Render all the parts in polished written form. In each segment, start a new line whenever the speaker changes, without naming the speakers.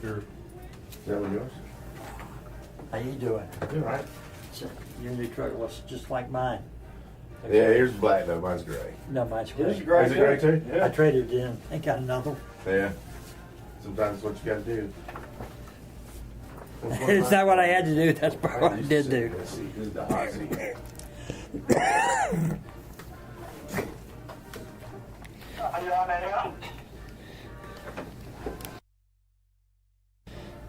Sure.
Is that one yours?
How you doing?
All right.
Your new truck looks just like mine.
Yeah, here's black though. Mine's gray.
No, mine's
It's
gray.
great.
Is it gray too?
I traded it in. I got another one.
Yeah. Sometimes what you got to do.
It's not what I had to do. That's part what I did do.
Let's see. This is the hot seat.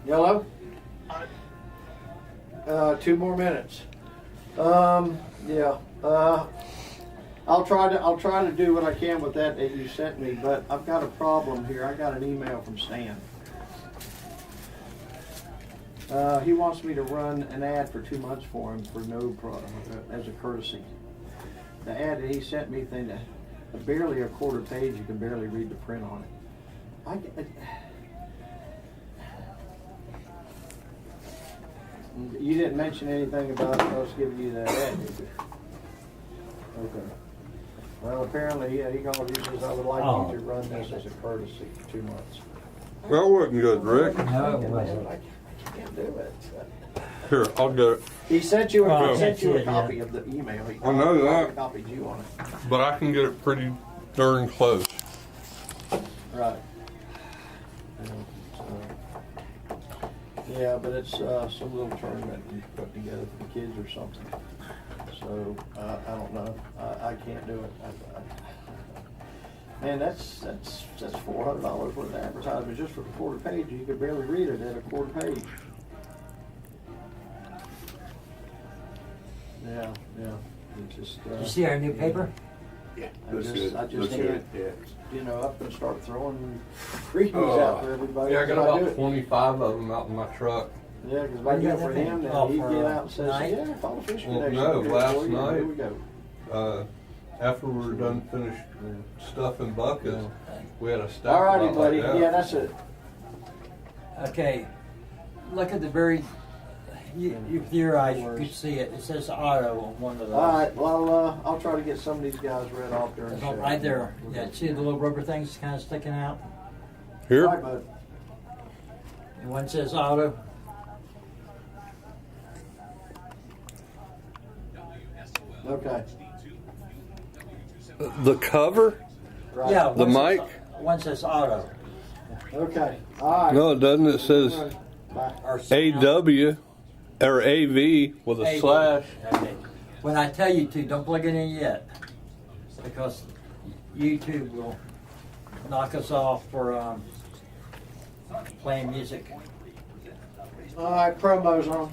Yellow? 2 more minutes. Yeah. I'll try to do what I can with that you sent me, but I've got a problem here. I got an email from Stan. He wants me to run an ad for 2 months for him for as a courtesy. The ad that he sent me thing that barely a quarter page. You can barely read the print on it. You didn't mention anything about us giving you that ad, did you? Okay. Well, apparently, he called you and says, I would like you to run this as a courtesy for 2 months.
That wasn't good, Rick.
No, it wasn't.
I can't do it.
Here, I'll get it.
He sent you a
That's it,
copy of the email. He
I know that.
copied you on it.
But I can get it pretty darn close.
Right. Yeah, but it's some little tournament we put together for the kids or something. So I don't know. I can't do it. Man, that's $400 worth of advertisement just for a quarter page. You could barely read it at a quarter page. Yeah. It just.
Did you see our new paper?
Yeah.
I
Looks
just
good.
can't,
Looks good. Yeah.
up and start throwing freebies out for everybody.
Yeah, I got
Can
about
do it?
25 of them out in my truck.
Yeah, because if I do it for him, then
Oh,
he'd
for,
get out and say,
night?
yeah, call the fishing
Well,
connection.
no,
We'll do it
last
for you.
night.
Here we go.
After we were done finished stuffing buckets, we had a stack
All righty,
about
buddy.
like that.
Yeah, that's it.
Okay. Look at the very. With your eyes, you can see it. It says auto on one of those.
All right, well, I'll try to get some of these guys read off during the
It's
show.
on right there. Yeah, see the little rubber things kind of sticking out?
All
Here?
right, bud.
And one says auto.
Okay.
The cover?
Right.
Yeah.
The
one
mic?
says- One says auto.
Okay. All right.
No, it doesn't. It says
Bye.
Or
AW or AV with a
AV.
slash.
Okay. When I tell you to, don't plug it in yet, because YouTube will knock us off for playing music.
All right, promos on.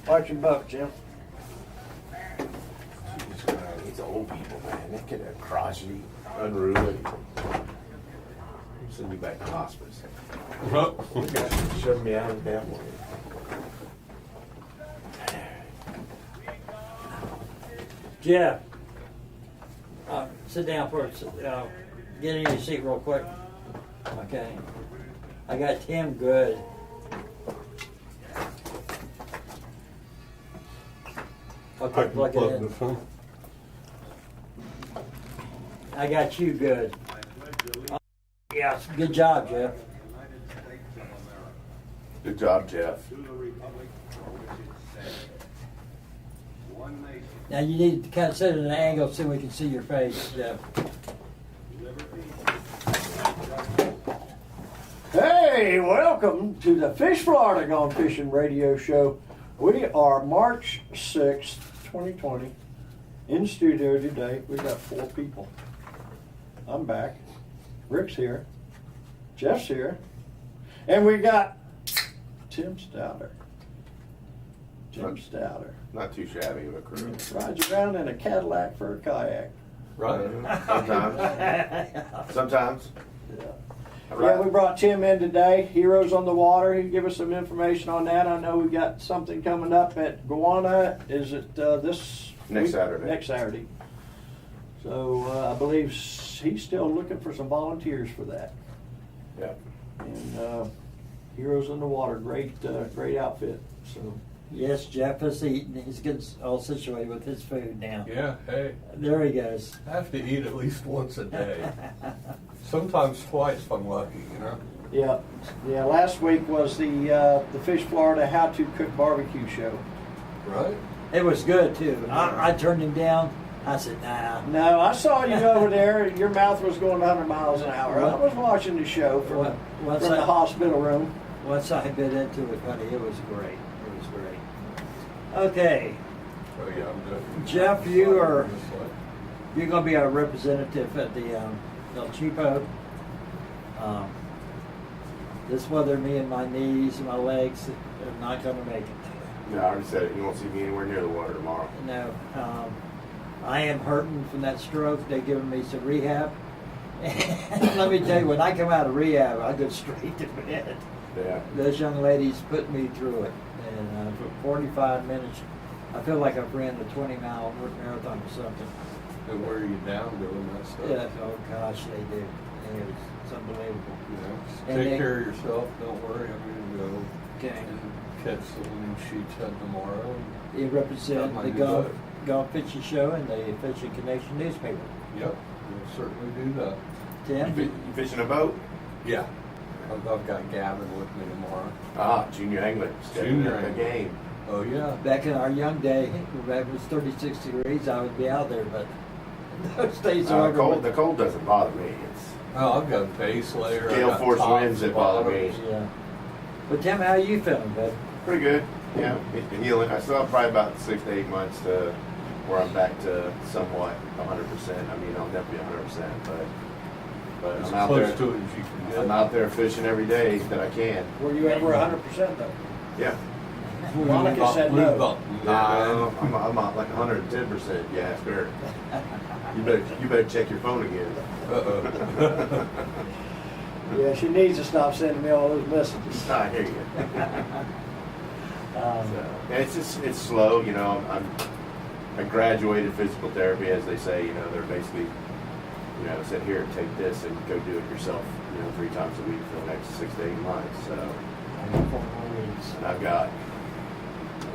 Watch your buck, Jim.
Jesus Christ, these old people, man, they get crotchety, unruly. Send me back to hospice. Shove me out of the damn way.
Jeff, sit down for get in your seat real quick. Okay. I got Tim good. Okay, plug it in.
this in.
I got you good. Yes, good job, Jeff.
Good job, Jeff.
Now you need to kind of sit at an angle so we can see your face, Jeff.
Hey, welcome to the Fish Florida Gone Fishing Radio Show. We are March 6th, 2020. In studio today, we got 4 people. I'm back. Rick's here. Jeff's here. And we got Tim Stouter. Jim Stouter.
Not too shabby of a crew.
Rides around in a Cadillac for a kayak.
Right.
Sometimes. Sometimes.
Yeah.
Right.
Yeah, we brought Tim in today. Heroes on the Water. He'll give us some information on that. I know we got something coming up at Guana. Is it this
Next
week?
Saturday.
Next Saturday. So I believe he's still looking for some volunteers for that.
Yeah.
And Heroes in the Water, great outfit. So
Yes, Jeff is eating. He's getting all situated with his food now.
Yeah, hey,
There he goes.
I have to eat at least once a day. Sometimes twice if I'm lucky, you know?
yeah. Last week was the Fish Florida How to Cook Barbecue show.
Right?
It was good too. I turned him down. I said, nah.
No, I saw you over there. Your mouth was going 100 miles an hour. I was watching the show from the hospital room.
Once I bit into it, buddy, it was great. It was great. Okay,
Oh, yeah, I'm definitely.
Jeff, you're going to be our representative at the El Cheapo. This weather, me and my knees and my legs are not going to make it.
No, I already said it. You won't see me anywhere near the water tomorrow.
No, I am hurting from that stroke. They're giving me some rehab. And let me tell you, when I come out of rehab, I go straight to bed.
Yeah.
Those young ladies put me through it. And for 45 minutes, I feel like I've ran a 20-mile marathon or something.
They wear you down doing that stuff.
Yeah, oh gosh, they do. It's unbelievable.
You know, just
And
take
they-
care of yourself. Don't worry. I'm going to go
Okay.
and catch some sheep's head tomorrow.
You represent
Got my
the
new
golf
boat.
fishing show and the Fishing Connection newspaper.
Yep, we'll certainly do that.
Tim?
You fishing a boat?
Yeah. I've got Gavin with me tomorrow.
Ah, junior angler. Stepping
Junior
up the
angler.
game.
Oh, yeah.
Back in our young day, when it was 36 degrees, I would be out there, but those days are
The
over.
cold, the cold doesn't bother me. It's
Oh, I've got base layer. I've
gale
got
force
tops,
winds that bother me.
bottoms.
Yeah. But Tim, how are you feeling, bud?
pretty good. Yeah, it's been healing. I still have probably about 6 to 8 months to where I'm back to somewhat 100%. I mean, I'll never be 100%, but
As
I'm out
close
there.
to it as you can get.
I'm out there fishing every day that I can.
Were you ever 100% though?
Yeah.
Monica said
Blue
no.
bump.
Nah, I'm out like 110%. Yeah, ask her. You better check your phone again.
Uh-oh.
Yeah, she needs to stop sending me all those messages.
I hear you. So, yeah, it's slow. You know, I graduated physical therapy, as they say. You know, they're basically, you know, said here, take this and go do it yourself. You know, 3 times a week for the next 6 to 8 months. So, and I've got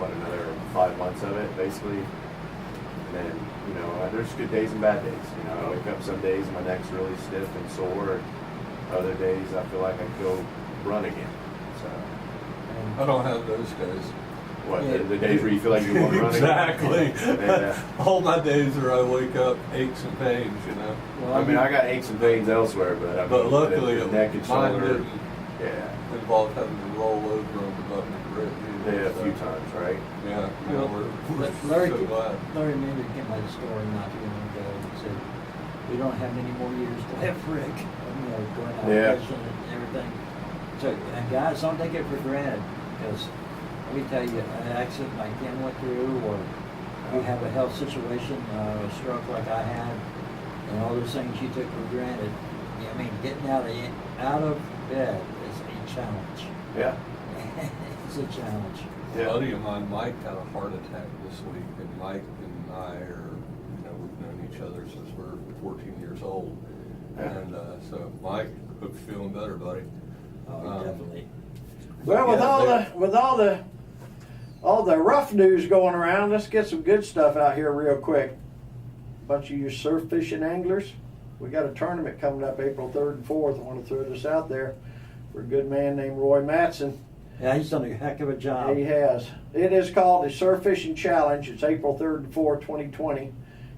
another 5 months of it basically. And then, you know, there's good days and bad days. You know, I wake up some days my neck's really stiff and sore. And other days I feel like I can go run again. So,
I don't have those days.
what
Yeah.
the days where you feel like you want to run
Exactly.
again? Yeah.
All my days are I wake up aches and pains, you know.
I mean, I got aches and pains elsewhere, but I mean,
But luckily,
the neck and
mine
shoulder.
didn't
Yeah,
involve having to roll over on the button of the rib.
yeah, a few times, right?
Yeah, yeah, we're
Larry,
so glad.
Larry Miller came out of the story not too long ago and said, we don't have many more years to live, Rick. You know, going out
Yeah.
fishing and everything. So, and guys, don't take it for granted, because let me tell you, an accident like Ken went through, or you have a health situation, a stroke like I had, and all those things you took for granted. I mean, getting out of bed is a challenge.
Yeah,
It's a challenge.
A
yeah.
buddy of mine, Mike, had a heart attack this week, and Mike and I are, you know, we've known each other since we're 14 years old.
Yeah.
And so, Mike, hope you're feeling better, buddy.
Oh, definitely.
Well, with all the rough news going around, let's get some good stuff out here real quick. Bunch of you surf fishing anglers, we got a tournament coming up April 3rd and 4th. I want to throw this out there for a good man named Roy Matson.
Yeah, he's done a heck of a job.
He has. It is called the Surf Fishing Challenge. It's April 3rd and 4th, 2020.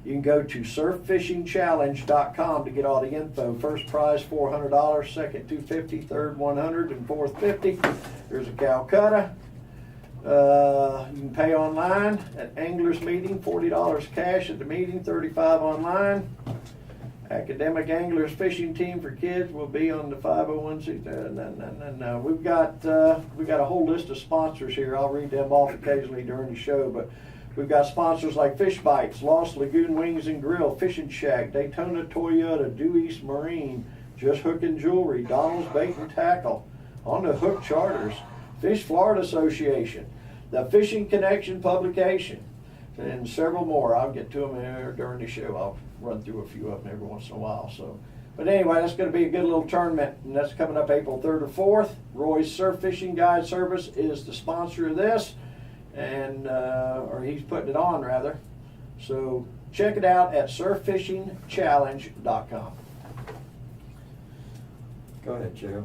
You can go to surffishingchallenge.com to get all the info. First prize $400, second $250, third $100, and fourth $50. There's a Calcutta. You can pay online at Anglers Meeting, $40 cash at the meeting, $35 online. Academic Anglers Fishing Team for Kids will be on the 501c. No. We've got a whole list of sponsors here. I'll read them off occasionally during the show, but we've got sponsors like Fish Bites, Lost Lagoon Wings and Grill, Fishing Shack, Daytona Toyota, Due East Marine, Just Hook and Jewelry, Donald's Bait and Tackle, On the Hook Charters, Fish Florida Association, the Fishing Connection Publication, and several more. I'll get to them during the show. I'll run through a few of them every once in a while. So But anyway, that's going to be a good little tournament, and that's coming up April 3rd or 4th. Roy's Surf Fishing Guide Service is the sponsor of this, and or he's putting it on rather. So check it out at surffishingchallenge.com.
Go ahead, Joe.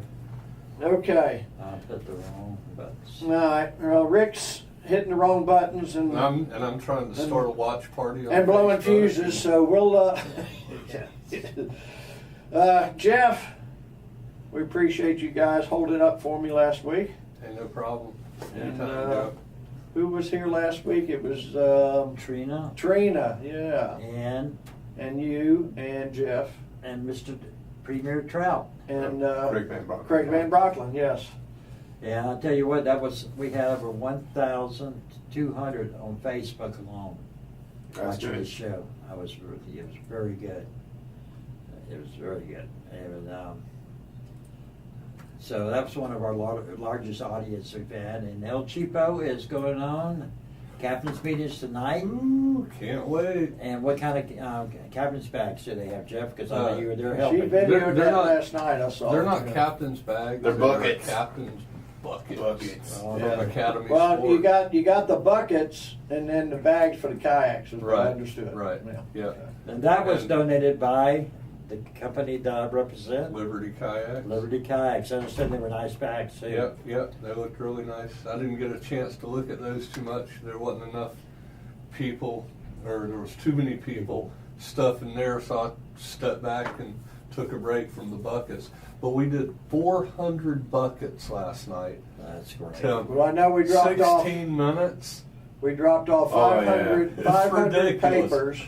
Okay.
I put the wrong buttons.
All right. Well, Rick's hitting the wrong buttons and
I'm trying to start a watch party on
and blowing
Facebook.
fuses. So we'll. Jeff, we appreciate you guys holding up for me last week.
Hey, no problem.
And
Anytime, Joe.
who was here last week? It was
Trina
Trina, yeah,
and
you and Jeff
Mr. Premier Trout.
and
Craig Van Brocklin.
yes.
Yeah, I'll tell you what, we had over 1,200 on Facebook alone
That's
watching
good.
the show. It was very good. It was very good. And, so that was one of our largest audience we've had. And El Cheapo is going on. Captain's meetings tonight.
Ooh, can't wait.
And what kind of captain's bags do they have, Jeff? Because I know you were there helping.
She videoed
They're
that
not-
last night. I saw.
They're
it.
not captain's bags.
They're buckets.
Captain's buckets.
Buckets.
Oh,
From
Yeah.
Academy
Well,
Sport.
you got the buckets and then the bags for the kayaks, is what I
Right,
understood.
right, yeah.
And that was
And-
donated by the company that I represent,
Liberty Kayak.
Liberty Kayaks. I understand they were nice bags too.
Yep, they looked really nice. I didn't get a chance to look at those too much. There wasn't enough people, or there was too many people stuff in there, so I stepped back and took a break from the buckets. But we did 400 buckets last night.
That's great.
Tim,
Well, I know we dropped
16 minutes.
We dropped off
Oh, yeah.
500,
It's
500
ridiculous.
papers,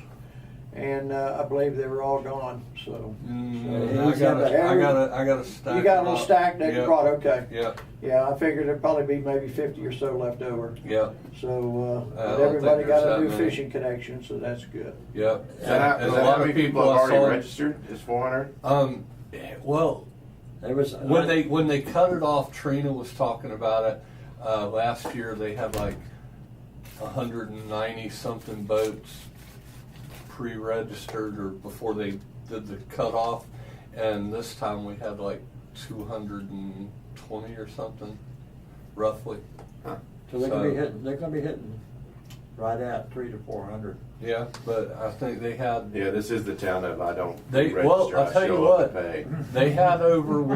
and I believe they were all gone. So
I got a stack.
you got a
of
little
up.
stack that you
Yep.
brought. Okay.
Yep,
Yeah, I figured there'd probably be maybe 50 or so left over.
yep,
So
I
but
don't
everybody
think
got
there's
a new
that many.
fishing connection, so that's good.
yep.
Is that
And a
how
lot
many
of
people
people
have
I
already
saw.
registered? Is 400?
Well,
There was
when they cut it off, Trina was talking about it. Last year they had like 190 something boats pre-registered or before they did the cutoff, and this time we had like 220 or something, roughly.
So they're gonna be hitting right at 300 to 400.
Yeah, but I think they had.
Yeah, this is the town that I don't
Well,
register.
I'll
I
tell you
show up
what,
and pay.
we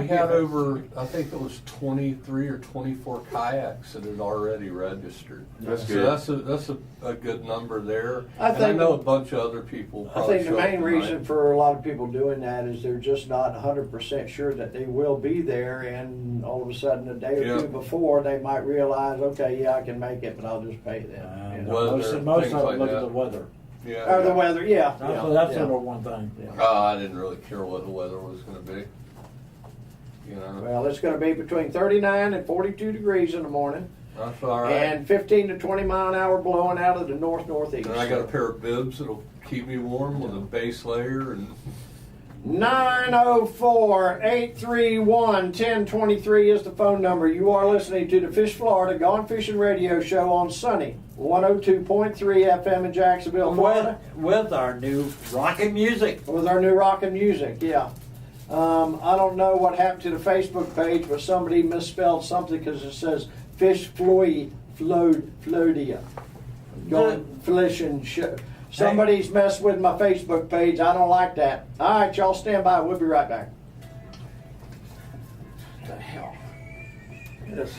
had over, I think it was 23 or 24 kayaks that had already registered.
That's
So
good.
that's a good number there.
I
And I
think-
know a bunch of other people
I
probably
think the
show up
main
tonight.
reason for a lot of people doing that is they're just not 100% sure that they will be there, and all of a sudden a day or
Yeah.
two before they might realize, okay, yeah, I can make it, but I'll just pay them. You know?
Weather,
most of
things
them
like
look at
that.
the weather.
Yeah.
Or the weather, yeah.
So that's
yeah.
number one thing.
I didn't really care what the weather was going to be. You know,
Well, it's going to be between 39 and 42 degrees in the morning,
that's all right.
and 15 to 20 mile an hour blowing out of the northeast.
And I got a pair of bibs that'll keep me warm with a base layer and.
904-831-1023 is the phone number. You are listening to the Fish Florida Gone Fishing Radio Show on Sunny 102.3 FM in Jacksonville, Florida.
With our new rockin' music.
With our new rockin' music, yeah. I don't know what happened to the Facebook page, but somebody misspelled something because it says Fish Floida. Going fishing show. Somebody's messed with my Facebook page. I don't like that. All right, y'all stand by. We'll be right back. What the hell? Yes.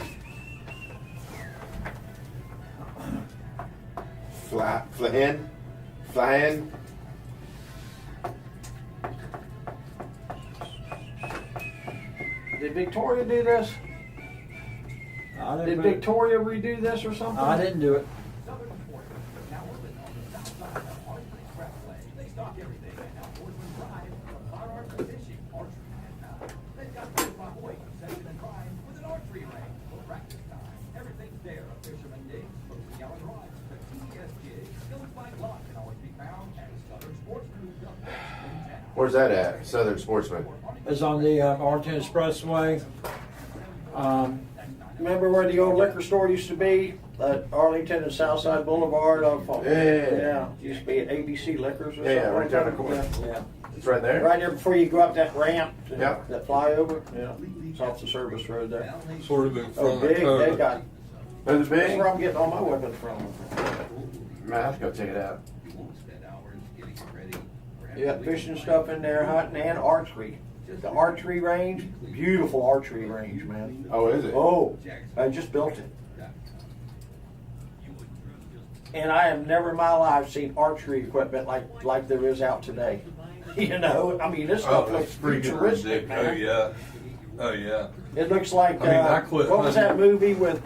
Fihin.
Did Victoria do this? Did Victoria redo this or something?
I didn't do it.
Where's that at? Southern Sportsman.
It's on the Arlington Expressway.
Remember where the old liquor store used to be? At Arlington and Southside Boulevard.
Yeah.
Used to be at ABC Liquors or something.
Yeah, right
like
down the
that.
corner.
Yeah.
Yeah.
It's right there?
Right there before you go up that ramp,
Yeah.
that flyover. Yeah, it's off the service road there.
Sort of in
Oh,
front
big,
of
they got,
Is it
that's
big?
where I'm getting all my weapons from.
Man, I have to go check it out.
Yeah, fishing stuff in there, hunting and archery. The archery range, beautiful archery range, man.
Oh, is it?
Oh, I just built it. And I have never in my life seen archery equipment like there is out today. You know, I mean, this stuff
Oh,
looks
that's pretty
futuristic,
ridiculous. Oh
man.
yeah. Oh yeah.
It looks like,
I mean, I quit
what was that
hunting.
movie with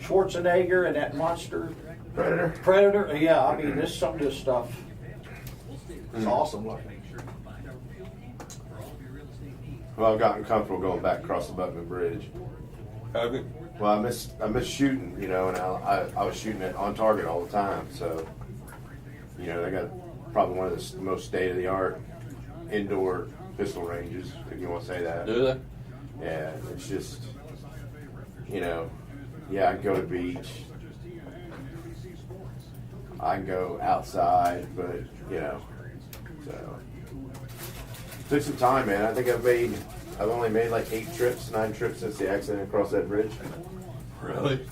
Schwarzenegger and that monster?
Predator?
Predator? Yeah, I mean, some of this stuff is awesome looking.
Well, I've gotten comfortable going back across the Buckman Bridge.
Have you?
Well, I miss shooting, you know, and I was shooting it on target all the time. So, you know, they got probably one of the most state-of-the-art indoor pistol ranges, if you want to say that.
Do they?
Yeah, it's just, you know, yeah, I can go to the beach. I can go outside, but, you know, so. Took some time, man. I think I've only made like 9 trips since the accident across that bridge.
Really?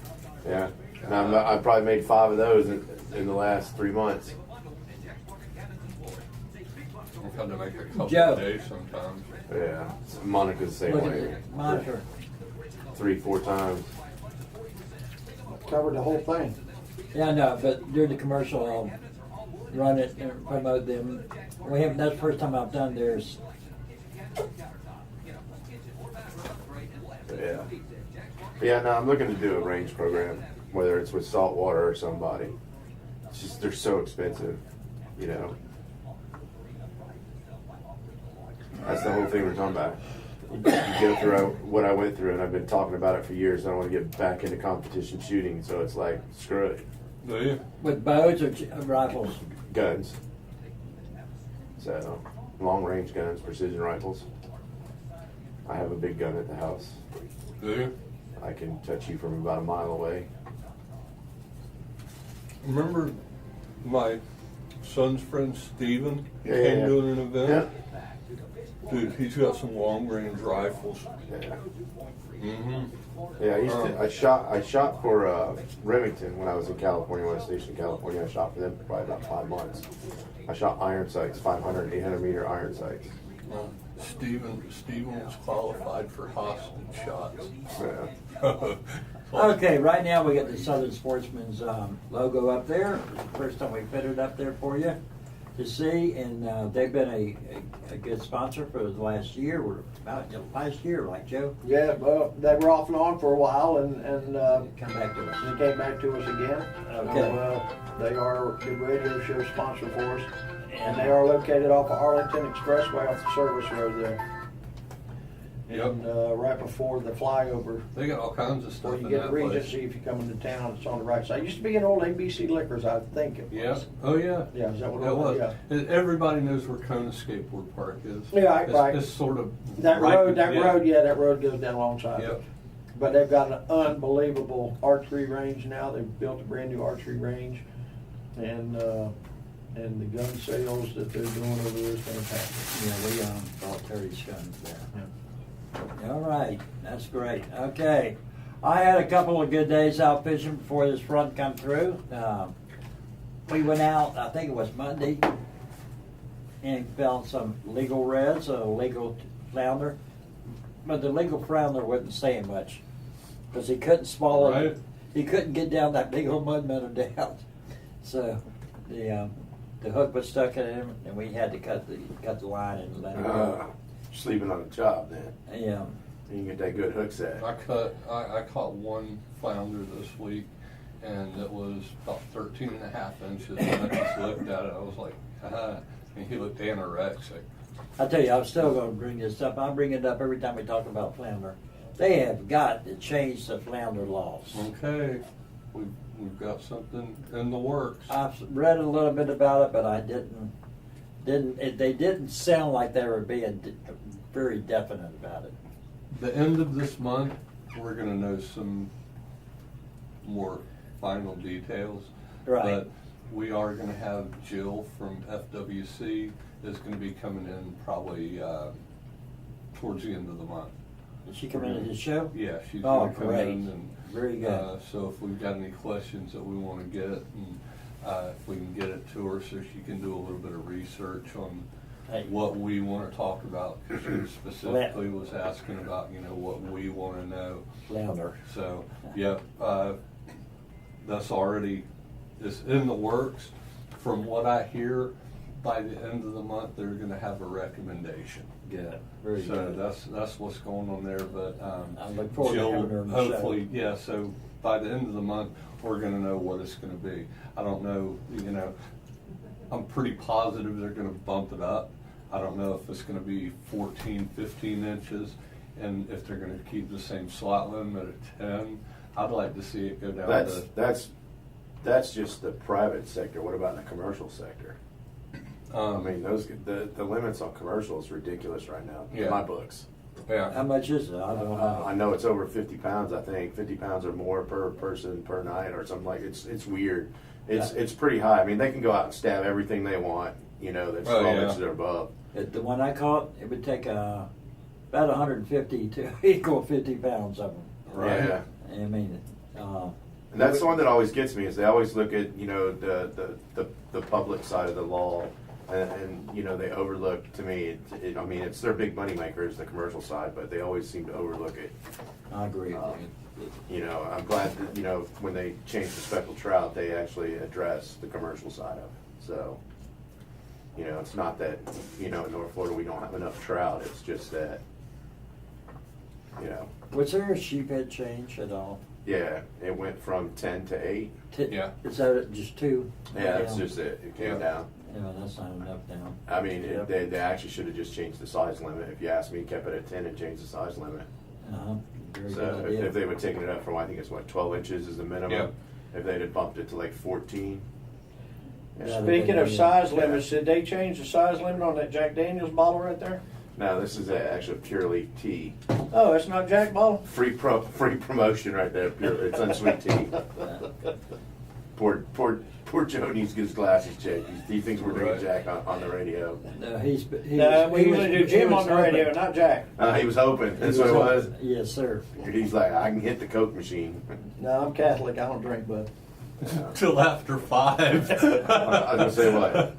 Yeah. And I've probably made 5 of those in the last 3 months.
I've had to make a couple
Joe.
of days sometimes.
Yeah. Monica's the same
Look at
way.
the monitor.
3-4 times.
Covered the whole thing.
Yeah, no, but during the commercial, I'll run it and promote them. That's the first time I've done theirs.
Yeah. Yeah, no, I'm looking to do a range program, whether it's with saltwater or somebody. It's just, they're so expensive, you know. That's the whole thing we're talking about. You go through what I went through, and I've been talking about it for years. I don't want to get back into competition shooting, so it's like, screw it.
Do you?
With bows or rifles?
Guns. So, long range guns, precision rifles. I have a big gun at the house.
Do you?
I can touch you from about a mile away.
Remember my son's friend Steven? He
Yeah,
came
yeah.
doing an event.
Yeah.
Dude, he's got some long range rifles.
Yeah.
Mm-hmm.
Yeah, I shot for Remington when I was in California, when I was stationed in California. I shot for them for probably about 5 months. I shot iron sights, 500, 800 meter iron sights.
Steven was qualified for hostage shots.
Yeah.
Okay, right now we got the Southern Sportsman's logo up there. First time we put it up there for you to see, and they've been a good sponsor for the last year. We're about last year, right, Joe?
Yeah, well, they were off and on for a while, and
Come back to us.
they came back to us again.
Okay.
So, they are a good radio show sponsor for us, and they are located off of Arlington Expressway off the service road there.
Yep.
And right before the flyover,
They got all kinds of stuff
where you
in
get
that
the
place.
Regency if you come into town, it's on the right side. It used to be an old ABC Liquors, I think it was.
Yeah. Oh yeah.
Yeah, is that what
It was.
Yeah.
Everybody knows where Kona Skateboard Park is.
Yeah,
it's,
right.
It's sort of
That
right
road, that
yeah.
road goes down alongside.
Yep.
But they've got an unbelievable archery range now. They've built a brand new archery range, and the gun sales that they're doing over there is fantastic.
Yeah, we bought Terry's guns there. All right, that's great. Okay, I had a couple of good days out fishing before this front come through. We went out, I think it was Monday, and found some legal reds, a legal flounder. But the legal flounder wasn't saying much because he couldn't swallow.
Right.
He couldn't get down that big old mud meadow down. So the hook was stuck in him, and we had to cut the line and let him go.
Sleeping on the job then.
Yeah.
You can get that good hook set.
I caught one flounder this week, and it was about 13 and a half inches. And I just looked at it, I was like, haha. And he looked anorexic.
I tell you, I'm still going to bring this up. I bring it up every time we talk about flounder. They have got to change the flounder laws.
Okay, we've got something in the works.
I've read a little bit about it, but I they didn't sound like they were being very definite about it.
The end of this month, we're going to know some more final details.
Right.
But we are going to have Jill from FWC is going to be coming in probably towards the end of the month.
Did she come into the show?
Yeah, she's
Oh,
going to come
great.
in, and
Very good.
so if we've got any questions that we want to get, and if we can get it to her so she can do a little bit of research on
Hey.
what we want to talk about. 'Cause she specifically was asking about, what we want to know.
Louder.
So, yep, that's already, it's in the works. From what I hear, by the end of the month, they're gonna have a recommendation.
Good. Very
So
good.
that's what's going on there, but,
I look forward to
she'll
having her on the show.
hopefully, yeah, so by the end of the month, we're gonna know what it's gonna be. I don't know, I'm pretty positive they're gonna bump it up. I don't know if it's gonna be 14, 15 inches, and if they're gonna keep the same slot limit at 10. I'd like to see it go down to.
That's just the private sector. What about the commercial sector? I mean, the limits on commercial is ridiculous right now in my books.
How
Yeah,
much is it? I don't know.
I know it's over 50 pounds. I think 50 pounds or more per person per night or something like. It's weird. It's pretty high. I mean, they can go out and stab everything they want. That's 12 inches or above.
The one I caught, it would take about 150 to equal 50 pounds of them.
right.
Yeah.
I mean,
And that's the one that always gets me is they always look at the public side of the law, and they overlook. To me, I mean, it's their big money makers, the commercial side, but they always seem to overlook it.
I agree with you.
I'm glad that when they changed the speckled trout, they actually addressed the commercial side of it. So, it's not that in North Florida we don't have enough trout. It's just that
Was there a sheephead change at all?
yeah, it went from 10 to 8.
Yeah.
Is that just 2?
Yeah, that's just it. It came down.
Yeah, that's not enough now.
I mean,
Yep.
they actually should have just changed the size limit. If you ask me, kept it at 10 and changed the size limit.
Very
So
good idea.
if they would have taken it up from, I think it's 12 inches is the minimum.
Yep.
If they'd have bumped it to like 14.
Yeah.
Speaking of size
Yeah.
limits, did they change the size limit on that Jack Daniels bottle right there?
No, this is actually purely tea.
Oh, it's not Jack bottle?
Free promotion right there. Pure, it's unsweet tea. Poor Joe needs to get his glasses checked. He thinks we're drinking
Right.
Jack on the radio.
No,
We usually do Jim on the radio, not Jack.
He was hoping. That's what it was.
Yes, sir.
He's like, I can hit the Coke machine.
No, I'm Catholic, I don't drink, but.
Till after 5.
I was gonna say what.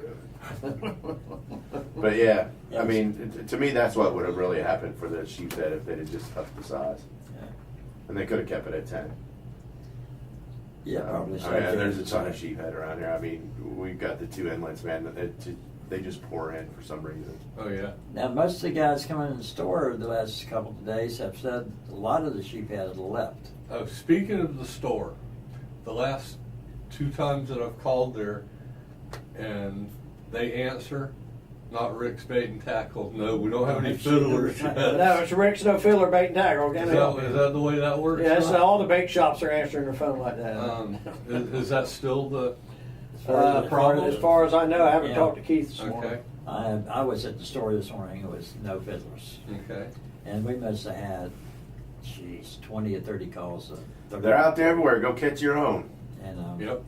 But yeah, I mean, to me, that's what would have really happened for the sheephead if they'd have just upped the size, and they could have kept it at 10.
Yeah, probably so.
I mean, there's a ton of sheephead around here. I mean, we've got the 2 inlets, man. They just pour in for some reason.
Oh, yeah.
Now, most of the guys coming in the store the last couple of days have said a lot of the sheephead have left.
Oh, speaking of the store, the last 2 times that I've called there and they answer, not Rick's Bait and Tackle. No, we don't have any fiddlers yet.
No, it's Rick's No Fiddler Bait and Tackle.
Is that the way that works?
Yeah, so all the bait shops are answering their phone like that.
Is that still the
problem?
As far as I know, I haven't
Yeah.
talked to Keith this morning.
okay?
I was at the store this morning. It was no fiddlers,
Okay.
and we must have had, 20 or 30 calls.
They're out there everywhere. Go catch your own.
And
Yep.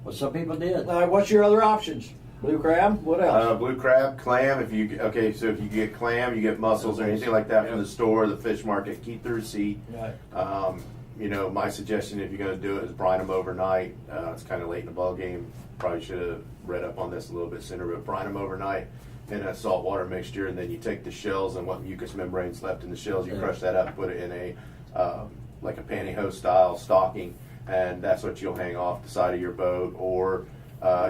well, some people did.
What's your other options? Blue crab? What else?
Blue crab, clam. So if you get clam, you get mussels or anything like that from the store, the fish market. Keep the receipt.
Right.
My suggestion if you're going to do it is brine them overnight. It's kind of late in the ball game. Probably should have read up on this a little bit sooner, but brine them overnight in a saltwater mixture, and then you take the shells and what mucus membranes left in the shells, you crush that up, put it in a like a pantyhose style stocking, and that's what you'll hang off the side of your boat, or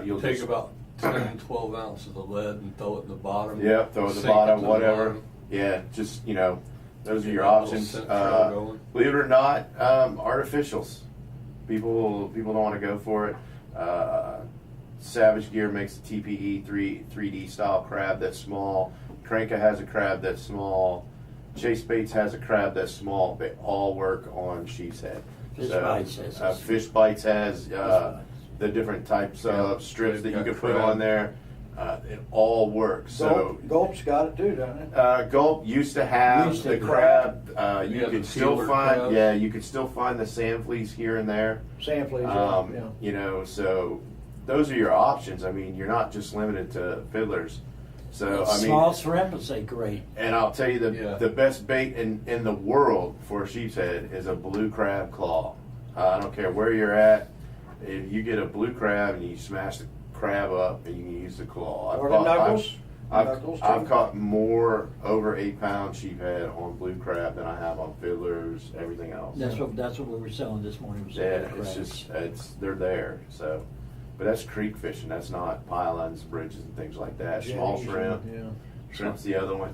you'll
Take
just,
about 10, 12 ounces of lead and throw it in the bottom.
yeah, throw it at the
Sink
bottom,
to the
whatever.
bottom.
Yeah, just those are
Get
your
that little
options.
scent trail going.
Believe it or not, artificials. People don't want to go for it. Savage Gear makes a TPE 3D style crab that's small. Cranka has a crab that's small. Chase Baits has a crab that's small. They all work on sheep's head.
Fish Bites has
Fish Bites has
Bites.
the different types of strips that
they've
you
got
can put
crab.
on there. It all works. So
Gulp's got it too, doesn't it?
Gulp used to have
Used to.
the crab. You
Yeah,
could
the
still
peeler
find,
crabs.
you could still find the sand fleas here and there.
Sand fleas, yeah.
So those are your options. I mean, you're not just limited to fiddlers. So I mean,
small shrimp is a great.
and I'll tell you
Yeah.
the best bait in the world for a sheep's head is a blue crab claw. I don't care where you're at. If you get a blue crab and you smash the crab up and you can use the claw.
Or the knuckles. Knuckles,
I've
too.
caught more over 8-pound sheephead on blue crab than I have on fiddlers, everything else.
That's what we were selling this morning. Was
Yeah,
the
it's
crabs.
just they're there. So, but that's creek fishing. That's not pylons, bridges, and things like that. Small
Jennies,
shrimp.
Yeah.
Shrimp's the other one.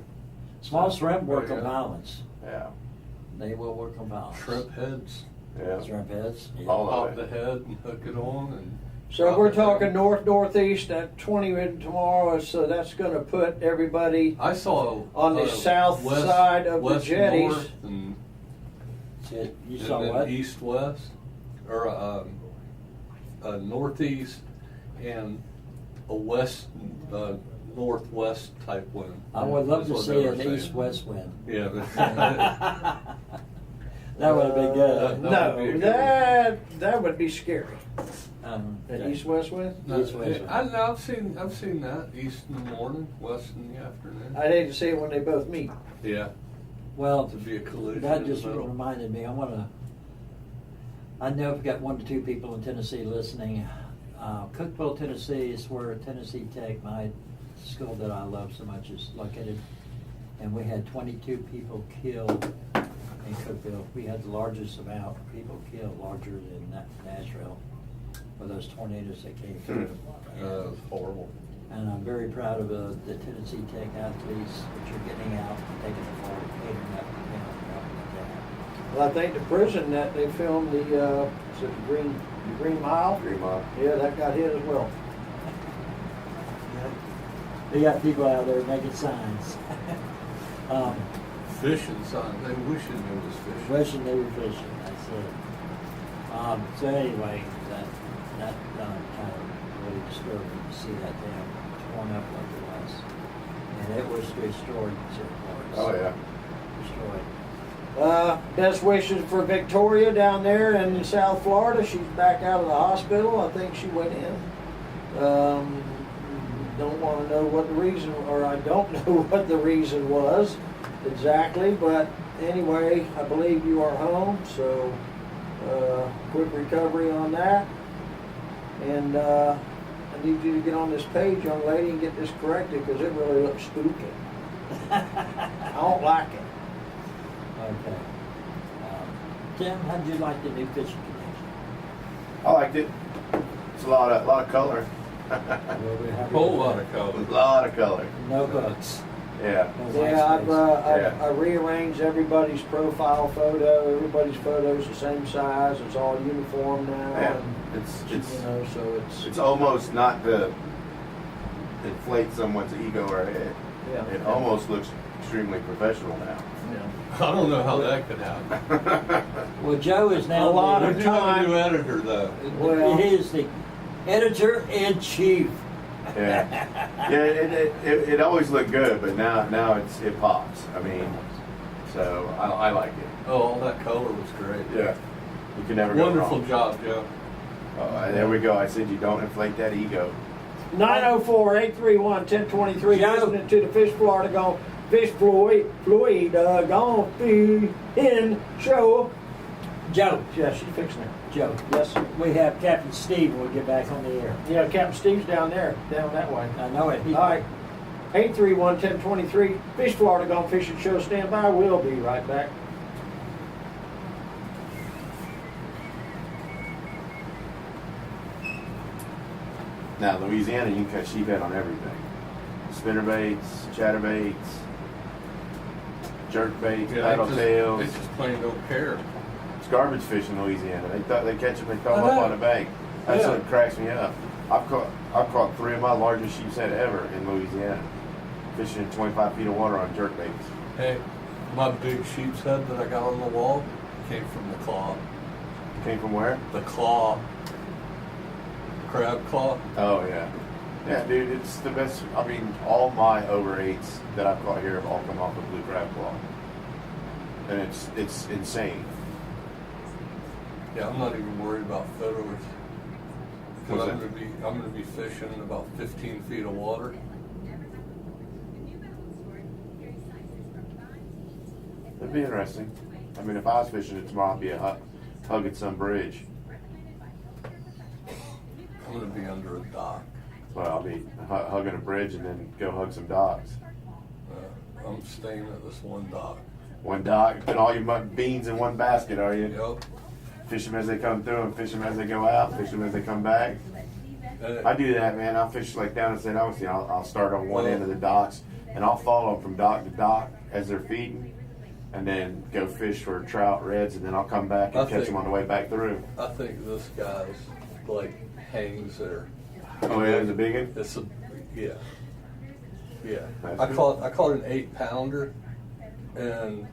Small shrimp work
Yeah.
on balance.
Yeah,
They will work on balance.
Shrimp heads,
yeah.
Shrimp heads. Yeah.
All
pop
of
the
it.
head and hook it on and.
So
drop
we're
it
talking
in.
northeast at 20 tomorrow, so that's going to put everybody
I saw
on the south side of the
west,
jetties.
north, and,
You
and
saw
then
what?
east west, or northeast and a west northwest type wind.
I would love
is
to
what
see
they were
an
saying.
east-west wind.
Yeah, but
That would have been good.
That would be a
No,
good
that would be scary.
Um,
An east-west wind?
no,
East, west,
I've seen that east in the morning, west in the afternoon.
I'd hate to see it when they both meet.
Yeah,
Well,
to be a collision.
that
in the
just
middle.
reminded me. I know we've got 1 to 2 people in Tennessee listening. Cookeville, Tennessee is where Tennessee Tech, my school that I love so much, is located. And we had 22 people killed in Cookeville. We had the largest amount of people killed, larger than Nashville, for those tornadoes that came through.
It was horrible.
And I'm very proud of the Tennessee Tech athletes, which are getting out and taking it forward, catering up and down and helping like that.
Well, I think the prison that they filmed the, is it the Green Mile?
3 miles.
Yeah, that got hit as well.
They got people out there making signs.
Fishing sign. They wishing there was fishing.
Wishing they were fishing, that's it. So anyway, that kind of really disturbed me to see that dam torn up like it was. And it was destroyed in certain parts.
Oh yeah.
Destroyed.
Best wishes for Victoria down there in South Florida. She's back out of the hospital. I think she went in. Don't want to know what the reason, or I don't know what the reason was exactly, but anyway, I believe you are home, so quick recovery on that. And I need you to get on this page, young lady, and get this corrected because it really looks spooky. I don't like it.
Okay. Tim, how did you like the new fishing connection?
I liked it. It's a lot of color.
Well, we have
Whole lot of
A
color.
lot of color.
no bugs.
Yeah.
No white
Yeah,
space.
I rearranged everybody's profile photo. Everybody's photo's the same size. It's all uniform now.
Yeah.
And,
It's
you know, so
it's almost not to inflate someone's ego or head.
yeah.
It almost looks extremely professional now.
I don't know how that could happen.
Well, Joe is now
A lot
We
of
do have a
time.
new editor though.
Well-
he is the editor-in-chief.
Yeah. Yeah. It always looked good, but now it pops. I mean, so I like it.
Oh, all that color was great.
Yeah. You can never go
Wonderful
wrong.
job, Joe.
Oh, there we go. I said you don't inflate that ego.
904-831-1023.
Joe.
Listening to the Fish Florida Gone Fish Floyd Gone Fihin show.
Joe,
Yeah, she's fixing it.
Joe,
Yes.
we have Captain Steve when we get back on the air.
Yeah, Captain Steve's down there, down that way.
I know it.
All right. 831-1023. Fish Florida Gone Fishing Show. Stand by. We'll be right back.
Now, Louisiana, you can catch sheephead on everything. Spinner baits, chatterbaits, jerk baits, paddle tails.
They just plain don't care.
It's garbage fish in Louisiana. They catch them and throw them
I
up
know.
on the bank. That's
Yeah.
what cracks me up. I've caught 3 of my largest sheephead ever in Louisiana, fishing in 25 feet of water on jerk baits.
Hey, my big sheep's head that I got on the wall came from the claw.
Came from where?
The claw. Crab claw.
Oh yeah, yeah, dude. It's the best. I mean, all my over 8s that I've caught here have all come off of blue crab claw, and it's insane.
Yeah, I'm not even worried about feathers.
What's
Because
that?
I'm gonna be fishing in about 15 feet of water.
be interesting. I mean, if I was fishing it tomorrow, I'd be hugging some bridge.
I'm gonna be under a dock.
Well, I'll be hugging a bridge and then go hug some docks.
I'm staying at this one dock.
One dock, put all your beans in one basket, are you?
Yep.
Fish them as they come through and fish them as they go out, fish them as they come back. I do that, man. I'll fish like down in St. Augustine. I'll start on one end of the docks and I'll follow them from dock to dock as they're feeding and then go fish for trout, reds, and then I'll come back and catch them on the way back through.
I think this guy's like hangs there.
Oh, yeah, it's a big one?
It's a, yeah. Yeah.
That's
I
good.
caught an 8-pounder, and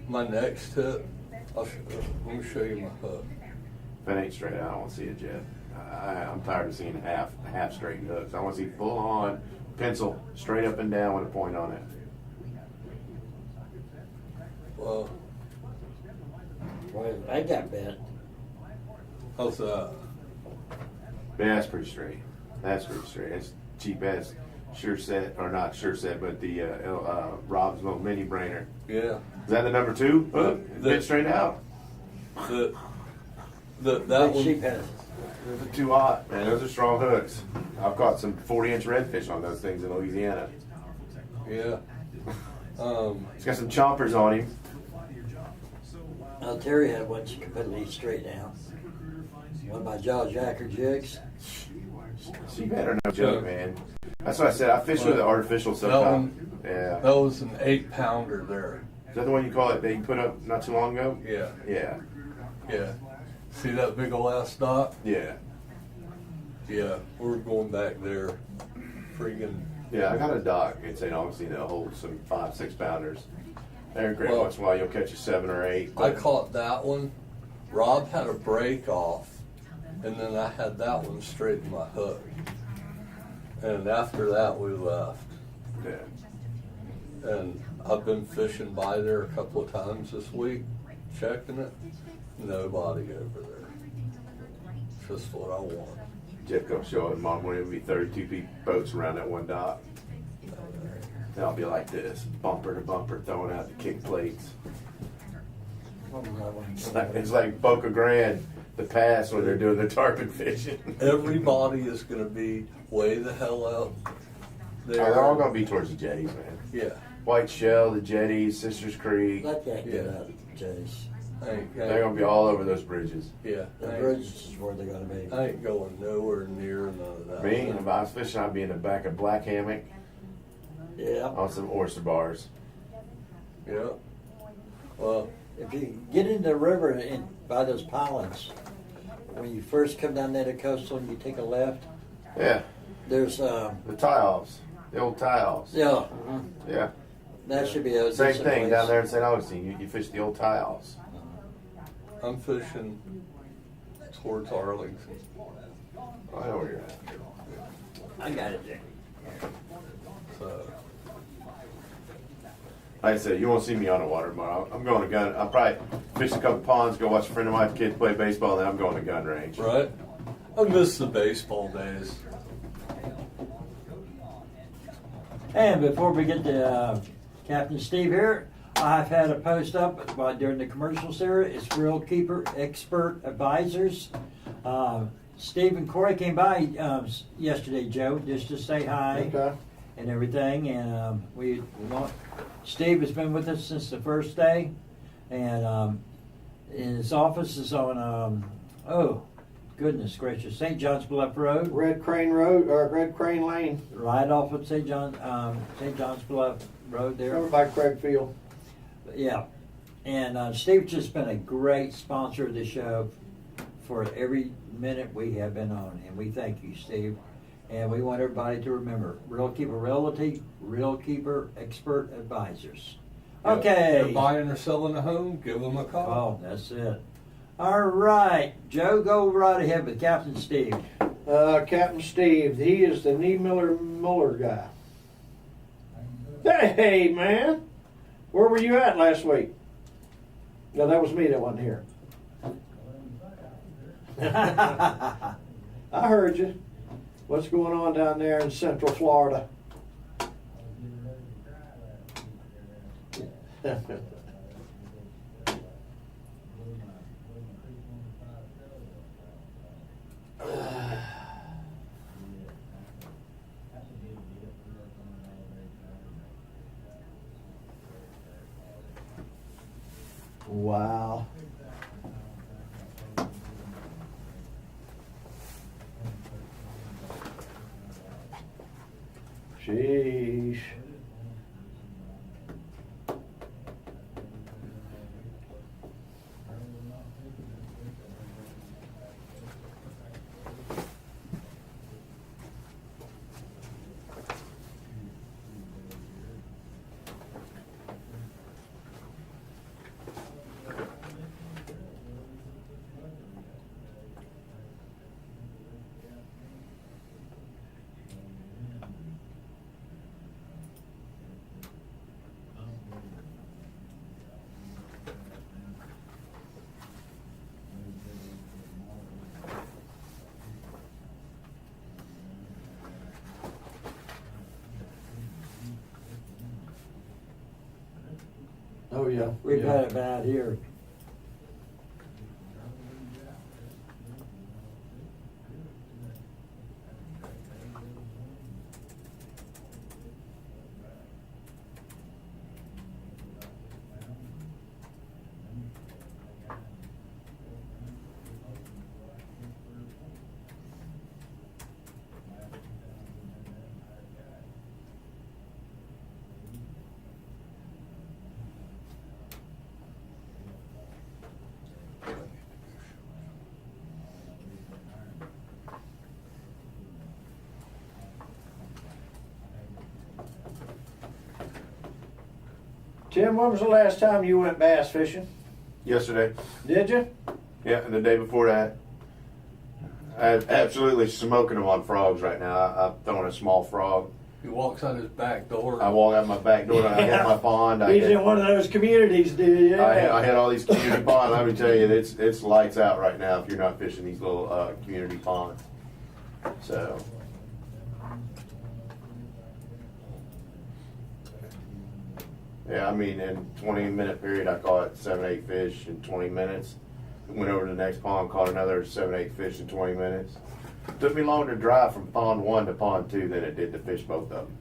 my next hit, let me show you my hook.
If it ain't straight out, I don't want to see it yet. I'm tired of seeing half straight hooks. I want to see full on pencil, straight up and down with a point on it.
Well,
Boy, I got bent.
how's that?
Yeah, that's pretty straight. That's pretty straight. It's cheap as sure set, or not sure set, but the Rob's little mini brainer.
Yeah.
Is that the number 2 hook? Bit straight out.
That
Big
one.
sheep head.
Those are too hot, man. Those are strong hooks. I've caught some 40-inch redfish on those things in Louisiana.
Yeah.
He's got some chompers on him.
Terry had one completely straight down. One of my jaw jacker jigs.
Sheep head are no joke, man. That's what I said. I fish with the artificial
That
sometimes.
one,
Yeah.
that was an 8-pounder there.
Is that the one you call it that you put up not too long ago?
Yeah.
Yeah.
Yeah. See that big ol' ass dock?
Yeah.
Yeah. We're going back there. Freaking.
Yeah, I got a dock in St. Augustine that holds some 5-6 pounders. They're great.
Well,
Once in a while you'll catch a 7 or 8.
I caught that one. Rob had a break off, and then I had that one straight in my hook. And after that, we left.
Yeah.
And I've been fishing by there a couple of times this week, checking it. Nobody over there. Just what I want.
Jeff comes showing Mom when it'll be 32 boats around that one dock. And I'll be like this, bumper to bumper, throwing out the kick plates. It's like Boca Grande, the pass when they're doing the tarpon fishing.
Everybody is going to be way the hell out there.
They're all going to be towards the jetties, man.
Yeah.
White Shell, the jetties, Sisters Creek.
Let that get
Yeah.
out, Jace.
They're going to be all over those bridges.
Yeah.
The bridge is where they're gonna be.
I ain't going nowhere near none of that.
Me, if I was fishing, I'd be in the back of Black Hammock
Yeah.
on some oyster bars.
Yeah. Well,
If you get into the river and by those pylons, when you first come down there to coastal and you take a left,
Yeah,
there's
the tie-offs, the old tie-offs.
yeah,
Yeah,
that should be a
same
decent
thing
place.
down there in St. Augustine. You fish the old tie-offs.
I'm fishing towards Arlington.
I know where you're at.
I got it there.
So,
Like I said, you won't see me on the water tomorrow. I'm going to gun. I'll probably fish a couple ponds, go watch a friend of mine's kids play baseball, and then I'm going to gun range.
right? I miss the baseball days.
And before we get to Captain Steve here, I've had a post up during the commercial series. It's Real Keeper Expert Advisors. Steve and Corey came by yesterday, Joe, just to say hi
Okay.
and everything. And we want Steve has been with us since the first day, and his office is on oh goodness gracious, St. John's Bluff Road,
Red Crane Road, or Red Crane Lane,
right off of St. John's Bluff Road there.
over by Craig Field.
Yeah, and Steve's just been a great sponsor of the show for every minute we have been on, and we thank you, Steve. And we want everybody to remember, Real Keeper Realty, Real Keeper Expert Advisors. Okay.
If you're buying or selling a home, give them a call.
Oh, that's it. All right, Joe, go right ahead with Captain Steve.
Captain Steve, he is the Muller guy. Hey, man, where were you at last week? No, that was me that wasn't here. I heard you. What's going on down there in Central Florida? yeah.
We've
yeah.
had it bad here.
Tim, when was the last time you went bass fishing?
Yesterday.
Did you?
Yeah, and the day before that. I'm absolutely smoking them on frogs right now. I'm throwing a small frog.
He walks out his back door.
I walk out my back door and I hit my pond.
He's in one of those communities, dude. Yeah.
I hit all these community ponds. Let me tell you, it's lights out right now if you're not fishing these little community ponds. So. Yeah, I mean, in 20-minute period, I caught 7-8 fish in 20 minutes. Went over to the next pond, caught another 7-8 fish in 20 minutes. Took me longer to drive from pond 1 to pond 2 than it did to fish both of them.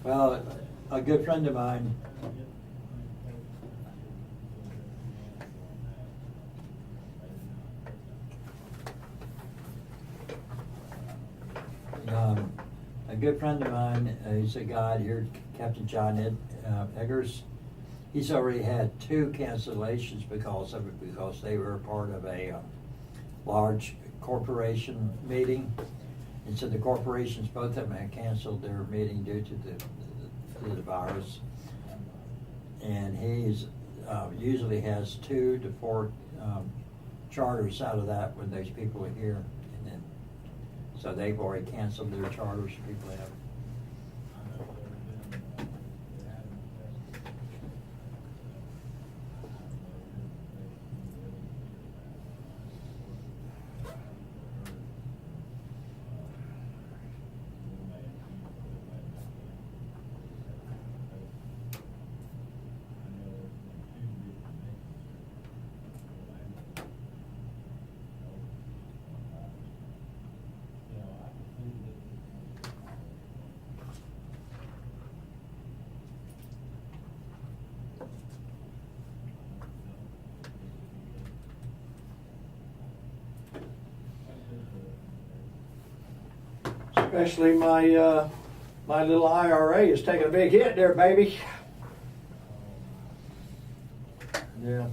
Well, a good friend of mine, he's a guide here, Captain John Eggers. He's already had 2 cancellations because of it, because they were part of a large corporation meeting. And so the corporations, both of them had canceled their meeting due to the virus. And he's usually has 2 to 4 charters out of that when those people are here. And then, so they've already canceled their charters. People have.
Especially my little IRA is taking a big hit there, baby. Yeah.